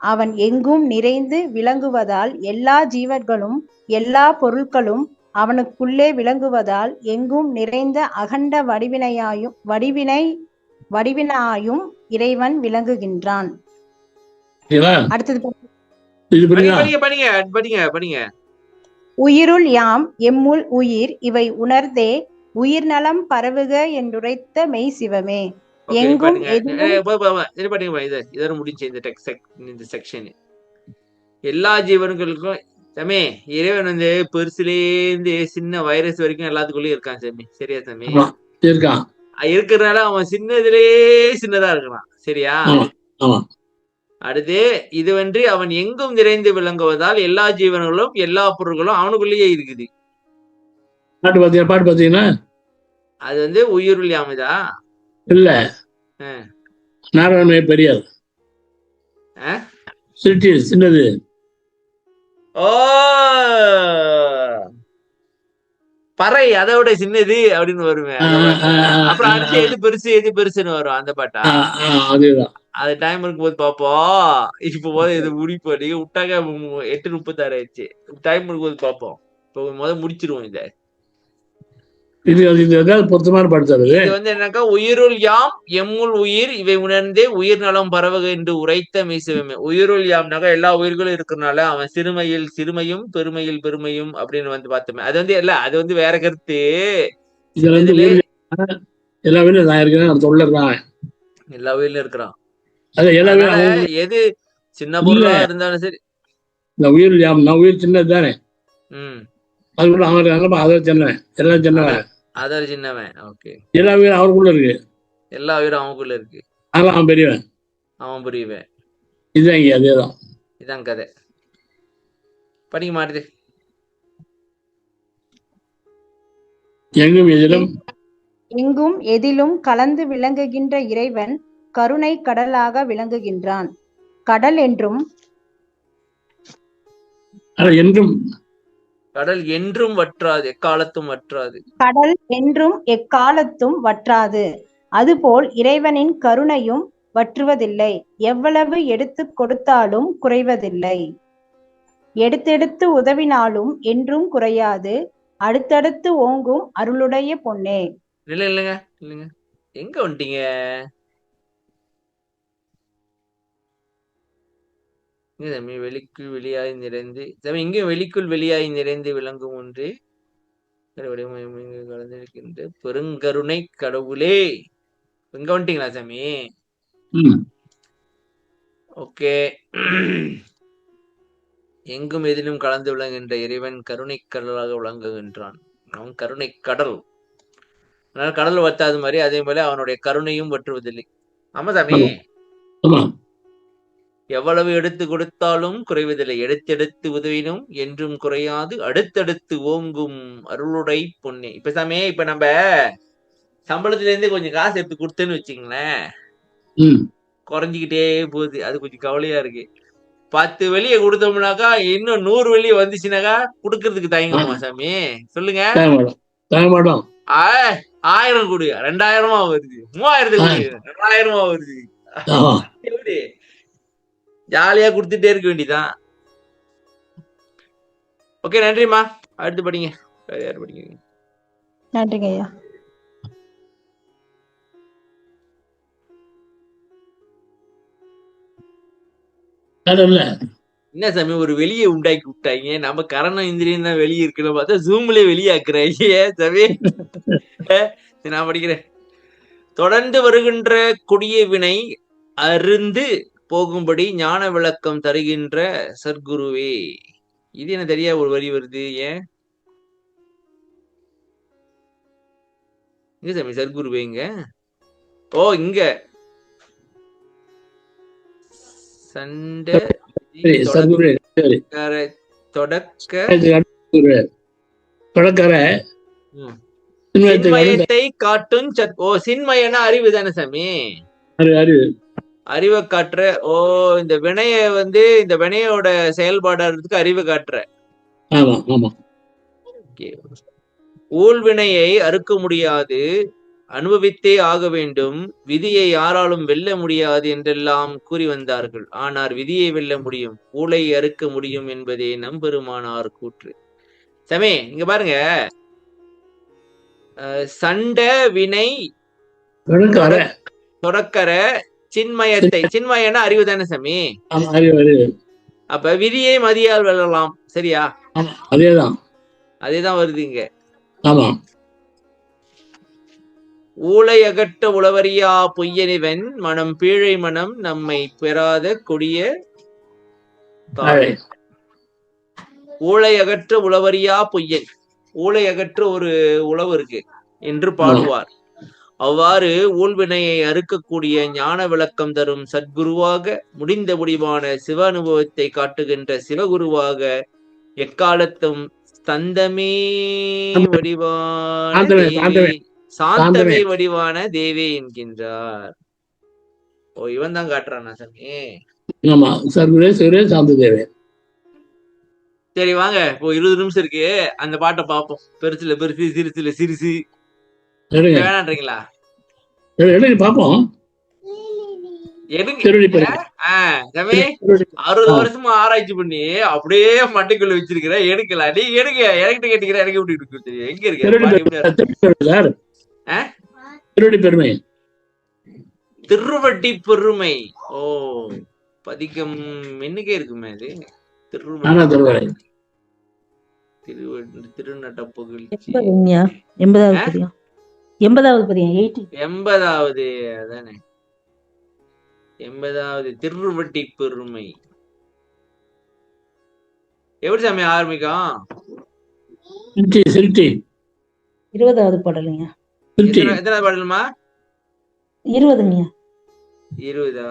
அவன் எங்கும் நிறைந்து விளங்குவதால் எல்லா ஜீவர்களும் எல்லா பொருட்களும் அவனுக்குள்ளே விளங்குவதால் எங்கும் நிறைந்த அகண்ட வடிவினாயும் இறைவன் விளங்குகின்றான். அடுத்தது படிங்க. உயிருள் யாம் எம்முள் உயிர் இவை உணர்ந்தே உயிர் நலம் பரவுக என்றுரைத்த மெய் சிவமே. ஓகே எங்கும் பாருங்க எதிலும் பாருங்க இதோட முடிச்சு இந்த செக்ஷன். எல்லா ஜீவன்களுக்கும் சாமி இறைவன் வந்து பெருசுலேருந்து சின்ன வைரஸ் வரைக்கும் எல்லாத்துக்குள்ளயும் இருக்கான் சாமி. சரியா சாமி? ஆமா, இருக்கான். இருக்கிறதுனால அவன் சின்னதிலே சின்னதா இருக்கிறான். சரியா? ஆமா ஆமா அடுத்து இது வந்து அவன் எங்கும் நிறைந்து விளங்குவதால் எல்லா ஜீவன்களும் எல்லா பொருள்களும் அவனுக்குள்ளேயே இருக்குது. பாட்டு பாத்தீங்கன்னா அது வந்து உயிருள் யாமிதா இல்ல, ஆ. நாராயணமே பெரியார், ஆ? சிட்டி சின்னது. ஓ பறை அதை விட சின்னது அப்படின்னு வருமே. அப்புறம் அடுத்து எது பெருசுன்னு வரும் அந்த பாட்டா. அதேதான். அது டைம் இருக்கும்போது பாப்போம். இப்ப போது இது முடிப்போம். நீங்க விட்டாங்க 8:36 ஆயிடுச்சு. டைம் இருக்கும்போது பாப்போம். இப்போ முடிச்சிருவோம் இத. இது பொருத்தமான பாட்டு. இது வந்து என்னக்கா உயிருள் யாம் எம்முள் உயிர் இவை உணர்ந்தே உயிர் நலம் பரவுக என்று உரைத்த மெய்சிவமே. உயிருள் யாம்னாக்கா எல்லா உயிர்களும் இருக்கிறதுனால அவன் சிறுமையில் சிறுமையும் பெருமையில் பெருமையும் அப்படின்னு வந்து பார்த்தோமே. அது வந்து இல்ல, அது வந்து வேற கருத்து. எல்லா உயிரிலும் நான் இருக்கிறேன், எல்லா உயிரிலும் இருக்கிறான். எது சின்ன பொருளா இருந்தாலும் சரி. இந்த உயிர் யாம் நான் உயிர் சின்னது தானே. அதுக்குள்ள அவன் இருக்காங்க, அதை சின்னவன், எல்லாம் சின்னவன், அதான் சின்னவன். ஓகே, எல்லா உயிரும் அவருக்குள்ள இருக்கு. எல்லா உயிரும் அவனுக்குள்ள இருக்கு. அதெல்லாம் அவன் பெரியவன், அவன் புரியவன். இதுதான் இங்க அதேதான். இதான் கதை. படிக்க மாட்டுது. எங்கும் எதிலும் கலந்து விளங்குகின்ற இறைவன் கருணை கடலாக விளங்குகின்றான். கடல் என்றும் வற்றாது, எக்காலத்தும் வற்றாது. கடல் என்றும் எக்காலத்தும் வற்றாது. அதுபோல் இறைவனின் கருணையும் வற்றுவதில்லை. எவ்வளவு எடுத்து கொடுத்தாலும் குறைவதில்லை. எடுத்தெடுத்து உதவினாலும் என்றும் குறையாது. அடுத்தடுத்து ஓங்கும் அருளுடைய பொன்னே. இல்லைங்க எங்க வந்துட்டீங்க? வெளிக்குள் வெளியாய் நிறைந்து இங்கேயும் வெளிக்குள் வெளியாய் நிறைந்து விளங்கும் ஒன்று கலந்திருக்கின்ற பெருங்கருணை கடவுளே. எங்க வந்துட்டீங்களா சாமி? ஓகே. எங்கும் எதிலும் கலந்து விளங்குகின்ற இறைவன் கருணை கடலாக விளங்குகின்றான். அவன் கருணை கடல். அதனால கடல் வற்றாத மாதிரி அதே போல அவனுடைய கருணையும் வற்றுவதில்லை. ஆமா சாமி, எவ்வளவு எடுத்து கொடுத்தாலும் குறைவதில்லை. எடுத்தெடுத்து உதவினும் என்றும் குறையாது. அடுத்தடுத்து ஓங்கும் அருளுடை பொன்னே. இப்ப சாமி, இப்ப நம்ம சம்பளத்துல இருந்து கொஞ்சம் காசு எடுத்து கொடுத்தேன்னு வச்சுங்களேன், குறைஞ்சிக்கிட்டே போகுது. அது கொஞ்சம் கவலையா இருக்கு. 10 வெளியே கொடுத்தோம்னாக்கா இன்னும் 100 வெளியே வந்துச்சுனாக்கா கொடுக்கறதுக்கு தயங்குமா சாமி? சொல்லுங்க. 1000 கொடு, 2000 வருது, 3000 கொடு, 2000 வருது. எப்படி ஜாலியா கொடுத்துட்டே இருக்க வேண்டியதான். ஓகே, நன்றிமா. அடுத்து படிங்க. யார் படிங்க? நன்றிங்க ஐயா. என்ன சாமி ஒரு வெளியே உண்டாக்கி விட்டாங்க. நம்ம கரணம் இந்திரியம் தான் வெளியே இருக்குன்னு பார்த்தா ஜூம்லயே வெளியாக்குறாங்க சாமி. நான் படிக்கிறேன். தொடர்ந்து வருகின்ற கொடிய வினை அருந்து போகும்படி ஞான விளக்கம் தருகின்ற சர்க்குருவே. இது என்ன தெரியா ஒரு வரி வருது? ஏன் இங்க சாமி சர்க்குருவே இங்க? ஓ இங்க சண்டை சின்மயத்தை காட்டும். சின்மயனா அறிவு தானே சாமி? அறிவை காட்டுற. ஓ இந்த வினைய வந்து இந்த வினையோட செயல்பாடுறதுக்கு அறிவை காட்டுற. ஊழ்வினையை அறுக்க முடியாது, அனுபவித்தே ஆக வேண்டும். விதியை யாராலும் வெல்ல முடியாது என்றெல்லாம் கூறி வந்தார்கள். ஆனால் விதியை வெல்ல முடியும், ஊழை அறுக்க முடியும் என்பதே நம்பெருமானார் கூற்று. சமே இங்க பாருங்க, சண்டை வினை தொடக்கற சின்மயத்தை. சின்மயனா அறிவு தானே சாமி? அப்ப விதியை மதியால் வெல்லலாம். சரியா? அதேதான். அதேதான் வருது இங்க. ஆமா. ஊழை அகற்ற உளவறியா பொய்யனிவன் மனம் பீழை மனம் நம்மை பெறாத கொடிய தாழை. ஊழை அகற்ற உளவறியா பொய்யன், ஊழை அகற்ற ஒரு உளவு இருக்கு என்று பாடுவார். அவ்வாறு ஊழ்வினையை அறுக்கக்கூடிய ஞான விளக்கம் தரும் சத்குருவாக, முடிந்த முடிவான சிவ அனுபவத்தை காட்டுகின்ற சிவகுருவாக, எக்காலத்தும் ஸ்தந்தமே வடிவான தேவி, சாந்தமே வடிவான தேவி என்கின்றார். ஓ, இவன் தான் காட்டுறானா சாமி? ஆமா, சர்க்குரே சிவரே சாந்த தேவே. சரி வாங்க, இப்போ 20 நிமிஷம் இருக்கு, அந்த பாட்டை பார்ப்போம். பெருசுல பெருசு, சிறுசுல சிறுசு வேணான்றீங்களா? பாப்போம். எடுங்க. 60 வருஷமா ஆராய்ச்சி பண்ணி அப்படியே மண்டைக்குள்ள வச்சிருக்கிற, எடுக்கல. நீ எடுங்க, எனக்கு கேட்டுக்கிற, எனக்கு எப்படி இருக்கு? எங்க இருக்கு பெருமை? திருவட்டி பெருமை. ஓ, பதிகம் என்னக்கே இருக்குமே அது. திருநட்ட புகழ்ச்சி 80வது திருவட்டி பெருமை. எப்படி சாமி ஆரம்பிக்கும்? 20வது பாடலுங்க. எத்தனாவது பாடலுமா? 20ங்க. 20ஆ?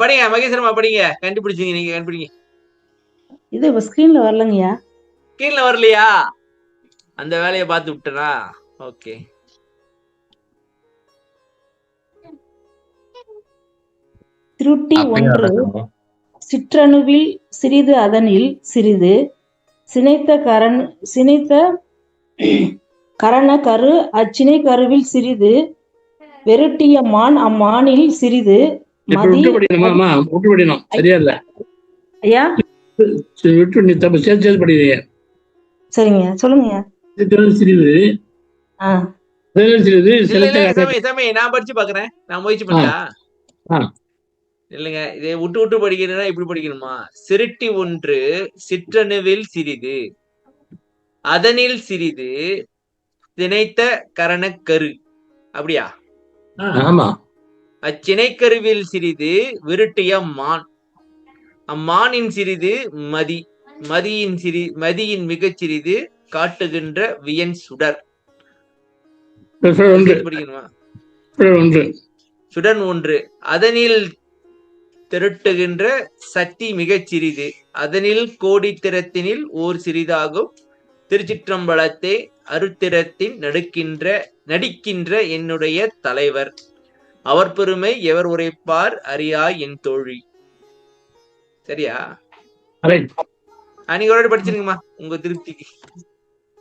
படிங்க மகேஸ்வரமா, படிங்க. கண்டுபிடிச்சீங்க, நீங்க கண்டுபிடிங்க. இது ஸ்கிரீன்ல வரலங்கய்யா. ஸ்கிரீன்ல வரலையா? அந்த வேலையை பார்த்து விட்டனா? ஓகே. திருட்டி 1 சிற்றணுவில் சிறிது அதனில் சிறிது சினைத்த கரண கரு அச்சினை கருவில் சிறிது வெருட்டிய மான் அம்மானில் சிறிது மதி. ஐயா சரிங்க, சொல்லுங்க. நான் படிச்சு பாக்குறேன், நான் முயற்சி பண்ணா இல்லைங்க. இதை விட்டு விட்டு படிக்கிறேன்னா இப்படி படிக்கணுமா? சிருட்டி 1 சிற்றணுவில் சிறிது அதனில் சிறிது திணைத்த கரணக்கரு, அப்படியா? அச்சினைக்கருவில் சிறிது விருட்டிய மான், அம்மானின் சிறிது மதி, மதியின் மிகச் சிறிது காட்டுகின்ற வியன் சுடர். படிக்கணுமா? சுடன் 1 அதனில் திரட்டுகின்ற சக்தி மிகச் சிறிது, அதனில் கோடி திறத்தினில் ஓர் சிறிதாகும் திருச்சிற்றம்பலத்தை அருத்திரத்தின் நடிக்கின்ற என்னுடைய தலைவர், அவர் பெருமை எவர் உரைப்பார் அறியா என் தோழி. சரியா? நீங்க ஒரு படிச்சிருங்கம்மா உங்க திருப்திக்கு.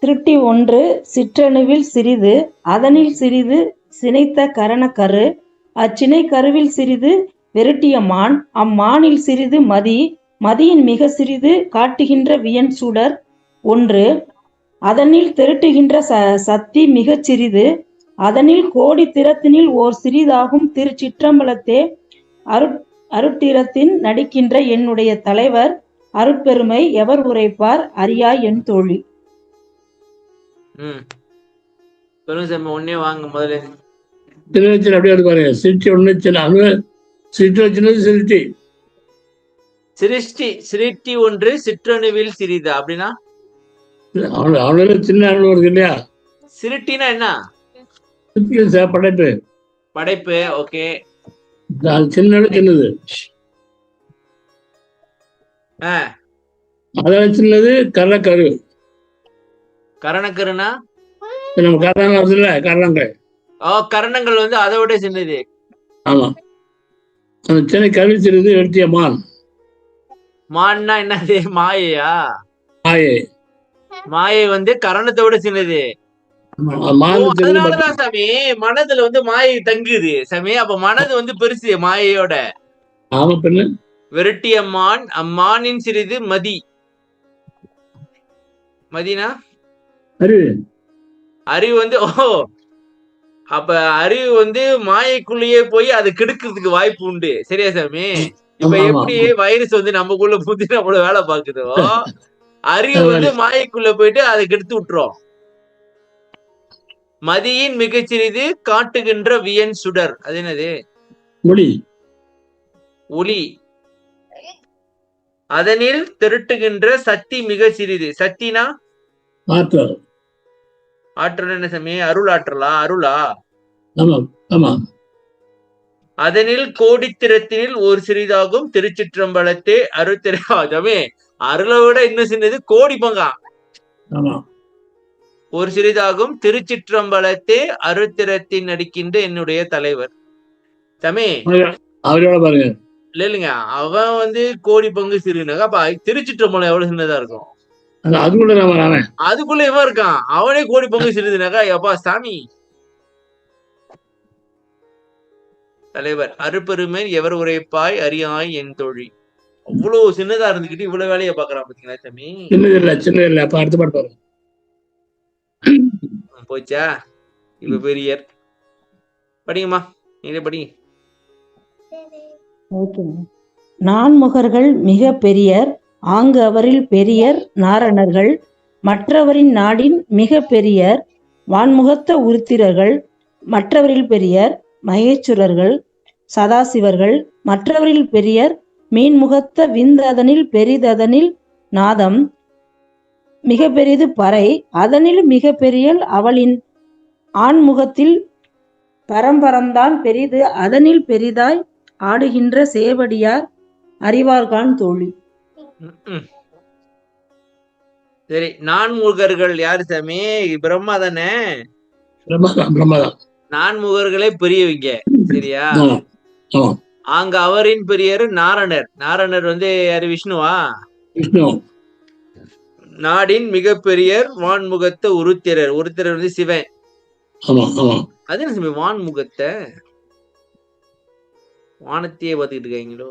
திருட்டி 1 சிற்றணுவில் சிறிது அதனில் சிறிது சினைத்த கரணக்கரு அச்சினை கருவில் சிறிது வெருட்டிய மான் அம்மானில் சிறிது மதி, மதியின் மிக சிறிது காட்டுகின்ற வியன் சுடர் 1 அதனில் திரட்டுகின்ற சக்தி மிகச் சிறிது, அதனில் கோடி திறத்தினில் ஓர் சிறிதாகும் திருச்சிற்றம்பலத்தே அருட்டிரத்தின் நடிக்கின்ற என்னுடைய தலைவர், அருட்பெருமை எவர் உரைப்பார் அறியா என் தோழி. ஒன்னே வாங்க முதல்ல அப்படியே பாருங்க. சிருஷ்டி 1 சிற்றணுவில் சிறிது அப்படின்னா சின்ன அணுவு இருக்கு இல்லையா? சிருட்டினா என்ன? படைப்பு. படைப்பு. ஓகே. சின்னது சின்னது. அதான் சின்னது கரணக்கரு. கரணக்கருனா நம்ம கரணம் வருதுல்ல, கரணங்கள். கரணங்கள் வந்து அதை விட சின்னது. ஆமா. அந்த சின்ன கருவி சிறிது வெட்டிய மான். மான்னா என்னது? மாயையா? மாயை வந்து கரணத்தை விட சின்னது. அதனாலதான் சாமி மனதுல வந்து மாயை தங்குது சாமி. அப்ப மனது வந்து பெருசு மாயையோட. விரட்டிய மான் அம்மானின் சிறிது மதி. மதினா அறிவு வந்து அப்ப அறிவு வந்து மாயைக்குள்ளேயே போய் அது கெடுக்கிறதுக்கு வாய்ப்பு உண்டு. சரியா சாமி? இப்ப ஆமா ஆமா எப்படி வைரஸ் வந்து நமக்குள்ள புத்தி நம்மள வேலை பாக்குதோ, அறிவு அது வந்து மாதிரி மாயைக்குள்ள போயிட்டு அதை கெடுத்து விட்டுரும். மதியின் மிகச்சிறிது காட்டுகின்ற வியன் சுடர். அது என்னது? மொழி. ஒளி. அதனில் திரட்டுகின்ற சக்தி மிக சிறிது. சக்தினா ஆற்றல். ஆற்றல் என்ன சாமி? அருள் ஆற்றலா? அருளா? ஆமா ஆமா. அதனில் கோடித்திரத்தினில் ஒரு சிறிதாகும் திருச்சிற்றம்பலத்தே அருத்திராஜமே. அருளை விட இன்னும் சின்னது கோடி பங்கா. ஆமா ஒரு சிறிதாகும் திருச்சிற்றம்பலத்தே அருத்திரத்தின் நடிக்கின்ற என்னுடைய தலைவர். சாமி அவரோட பாருங்க. இல்லைங்க, அவன் வந்து கோடி பங்கு சிறுனாக்கா அப்ப திருச்சிற்றம்பலம் எவ்வளவு சின்னதா இருக்கும்? அதுக்குள்ள நம்ம அவன் அதுக்குள்ள இவன் இருக்கான், அவனே கோடி பங்கு சிறிதுனாக்கா எப்பா சாமி. தலைவர் அருப்பெருமை எவர் உரைப்பாய் அறியாய் என் தோழி. அவ்வளவு சின்னதா இருந்துகிட்டு இவ்வளவு வேலையை பாக்குறான் பாத்தீங்களா சாமி? சின்னது இல்ல. அப்ப அடுத்த பாட்டு பாருங்க. போச்சா? இப்ப பெரியர் படிங்கம்மா, நீங்களே படிங்க. நான்முகர்கள் மிக பெரியர், ஆங்கு அவரில் பெரியர் நாரணர்கள், மற்றவரின் நாடின் மிக பெரியர் வான்முகத்த உருத்திரர்கள், மற்றவரில் பெரியர் மகேச்சுரர்கள் சதாசிவர்கள், மற்றவரில் பெரியர் மீன்முகத்த விந்ததனில் பெரிததனில் நாதம் மிக பெரிது பறை, அதனில் மிக பெரியல் அவளின் ஆண்முகத்தில் பரம்பரம்தான் பெரிது, அதனில் பெரிதாய் ஆடுகின்ற சேவடியார் அறிவார்கான் தோழி. சரி, நான்முகர்கள் யாரு சாமி? பிரம்மா தானே? பிரம்மதான். நான்முகர்களே பெரியவங்க, சரியா? அங்க அவரின் பெரியர் நாரணர். நாரணர் வந்து யாரு? விஷ்ணுவா? விஷ்ணு. நாடின் மிக பெரியர் வான்முகத்த உருத்திரர். உருத்திரர் வந்து சிவன். அது என்ன சாமி வான்முகத்த? வானத்தையே பார்த்துக்கிட்டு இருக்காங்களோ?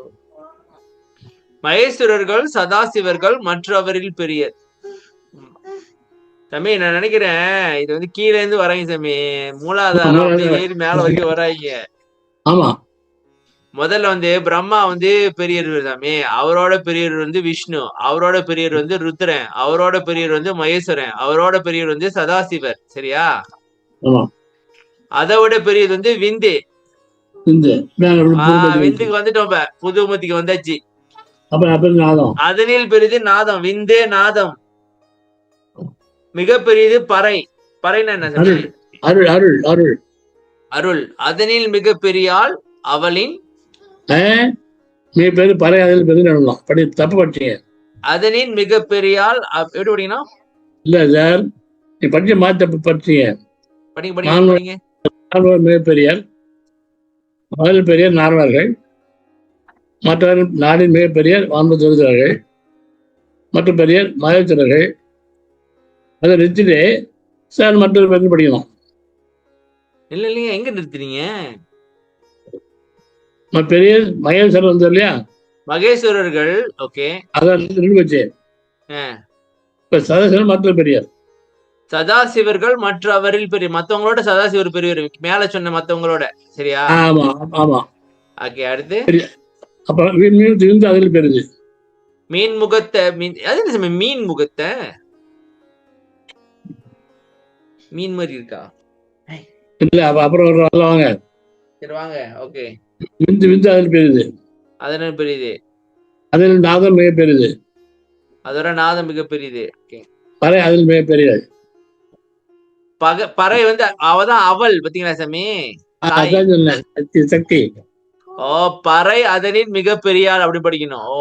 மகேஸ்வரர்கள் சதாசிவர்கள் மற்றவரில் பெரியர். சாமி நான் நினைக்கிறேன் இது வந்து கீழே இருந்து வராங்க சாமி, மூலாதாரம் அப்படியே ஏறி மேல வரைக்கும் வராங்க. ஆமா, முதல்ல வந்து பிரம்மா வந்து பெரியர் சாமி, அவரோட பெரியர் வந்து விஷ்ணு, அவரோட பெரியர் வந்து ருத்ரன், அவரோட பெரியர் வந்து மகேஸ்வரன், அவரோட பெரியர் வந்து சதாசிவர், சரியா? அதை விட பெரியது வந்து விந்து. விந்துக்கு வந்துட்டோம், புதுமதிக்கு வந்தாச்சு. அதனில் பெரியது நாதம், விந்தே நாதம். மிக பெரியது பறை. பறைனா என்ன சாமி? அருள். அருள் அருள் அருள். அதனில் மிக பெரியாள் அவளின் மிக பெரிய பறை. அதில் பெரிய படி தப்பு படிச்சீங்க. அதனின் மிக பெரியாள் எப்படி படிக்கணும்? இல்ல சார், நீ படிச்ச மாதிரி தப்பு படிச்சீங்க. படிங்க. மிகப்பெரியார், அதில் பெரிய நாரணர்கள், மற்றவர்கள் நாடின் மிகப்பெரியர் வான்பு தொழுகிறார்கள், மற்ற பெரியர் மகேஸ்வரர்கள். அதை நிறுத்திட்டு சார் மற்றொரு பேருக்கு படிக்கணும். இல்லைங்க, எங்க நிறுத்துறீங்க? பெரிய மகேஸ்வரர் வந்து இல்லையா, மகேஸ்வரர்கள். ஓகே, அதான் வச்சு இப்ப சதாசிவன் மற்ற பெரியார். சதாசிவர்கள் மற்ற அவரில் பெரிய, மத்தவங்களோட சதாசிவர் பெரியவர், மேல சொன்ன மத்தவங்களோட, சரியா? ஆமா ஆமா. ஓகே, அடுத்து அப்புறம் அதில் பெருது மீன் முகத்தை. அது என்ன மீன் முகத்தை? மீன் மாதிரி இருக்கா? இல்ல, அப்புறம் வாங்க. சரி வாங்க. ஓகே, விந்து அதில் பெரிது. அதனால பெரியது. அதில் நாதம் மிக பெரிது. அதோட நாதம் மிக பெரியது. பறை அதில் மிக பெரியது. பறை வந்து அவதான் அவள், பாத்தீங்களா சாமி? சக்தி. ஓ, பறை அதனின் மிக பெரியாள் அப்படி படிக்கணும். ஓ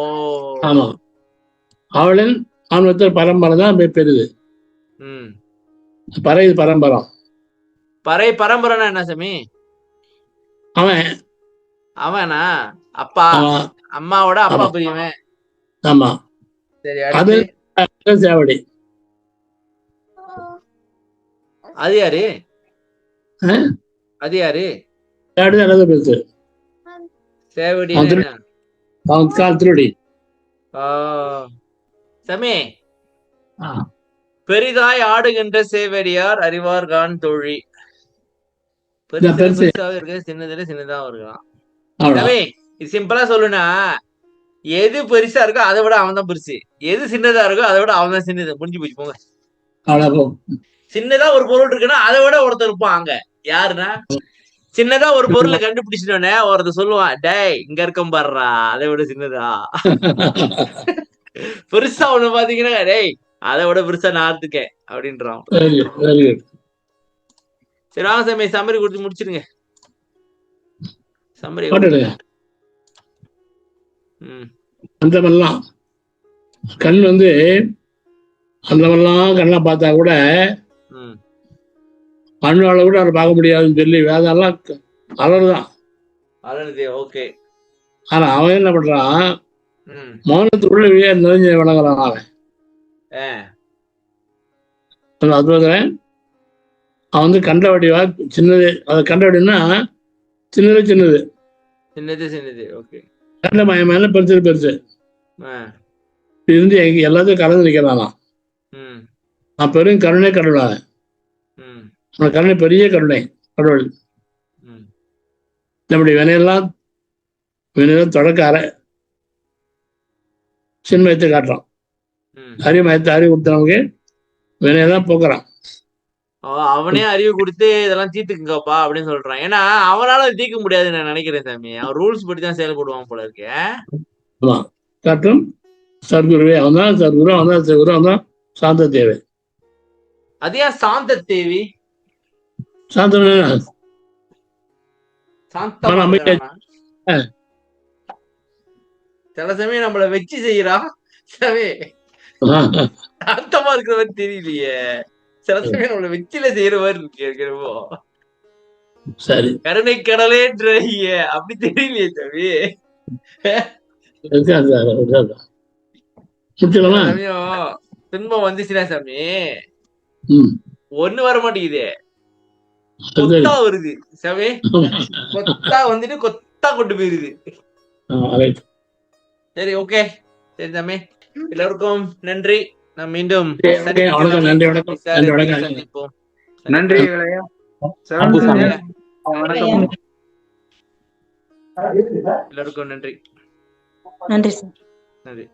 ஆமா, அவளின் ஆன்மத்தில் பரம்பரை தான் மிக பெரிது. பறை பரம்பரம். பறை பரம்பரைனா என்ன சாமி? அவனா? அப்பா, அம்மாவோட அப்பா பெரியவன். ஆமா. சரி, அது சேவடி. அது யாரு? அது யாரு? சேவடி திருடி. சாமி, பெரிதாய் ஆடுகின்ற சேவடியார் அறிவார்கான் தோழி. பெருசாக இருக்க, சின்னதுல சின்னதாவும் இருக்கலாம். சாமி, இது சிம்பிளா சொல்லுனா, எது பெருசா இருக்கோ அதை விட அவன் தான் பெருசு, எது சின்னதா இருக்கோ அதை விட அவன் தான் சின்னது. முடிஞ்சு போச்சு போங்க. அவ்வளவு சின்னதா ஒரு பொருள் இருக்குன்னா அதை விட ஒருத்தர் இருப்பான் அங்க. யாருன்னா சின்னதா ஒரு பொருளை கண்டுபிடிச்சிட்டோன்னே ஒருத்தர் சொல்லுவான், டேய் இங்க இருக்கம் பாடுறா அதை விட சின்னதா. பெருசா ஒண்ணு பாத்தீங்கன்னா, டேய் அதை விட பெருசா நான் இருக்கேன் அப்படின்றான். சரி வாங்க சாமி, சம்மரி கொடுத்து முடிச்சிருங்க. சம்மரி அந்த மாதிரிலாம் கண் வந்து அந்த மாதிரிலாம் கண்ணை பார்த்தா கூட கண்ணால கூட அதை பார்க்க முடியாதுன்னு சொல்லி வேதெல்லாம் அலறுதான். ஓகே. ஆனா அவன் என்ன பண்றான், மௌனத்துக்குள்ள நிறைஞ்ச விளங்குறான் அவன். அற்புதம். அவன் வந்து கண்ட வடிவா சின்னது, அதை கண்ட வடிவம்னா சின்னது சின்னது சின்னது சின்னது. ஓகே. கண்ட மயமான பெருசு பெருசு இருந்து எல்லாத்தையும் கலந்து நிற்கிறானா. நான் பெரும் கருணை கடவுளாக, கருணை பெரிய கருணை கடவுள். நம்முடைய வினையெல்லாம் தொடக்க அற சின்மயத்தை காட்டுறான். அறிமயத்தை அறிவு கொடுத்தவங்க வினையெல்லாம் போக்குறான். அவனே அறிவு கொடுத்து இதெல்லாம் தீர்த்துக்குங்கப்பா அப்படின்னு சொல்றான். ஏன்னா அவனால தீர்க்க முடியாதுன்னு நான் நினைக்கிறேன் சாமி. அவன் ரூல்ஸ் படி தான் செயல்படுவான் போல இருக்கு. காட்டும் சர்க்குருவே அவன் தான் சர்க்குரு, அவன் தான் சர்க்குரு, அவன் தான் சாந்த தேவை. அது ஏன் சாந்த தேவி? சாந்த சில சமயம் நம்மள வச்சு செய்யறான். சமே சாந்தமா இருக்கிற மாதிரி தெரியலையே. சில சமயம் நம்மள வச்சில செய்யற மாதிரி இருக்கு. சரி, கருணை கடலேன்ற அப்படி தெரியலையே சாமி. துன்பம் வந்துச்சுன்னா சாமி ஒண்ணு வர மாட்டேங்குது, கொத்தா வருது சாமி. கொத்தா வந்துட்டு கொத்தா கொண்டு போயிருது. சரி ஓகே. சரி சாமி, எல்லாருக்கும் நன்றி. நாம் மீண்டும் சந்திப்போம். நன்றி. எல்லாருக்கும் நன்றி. நன்றி சார். நன்றி.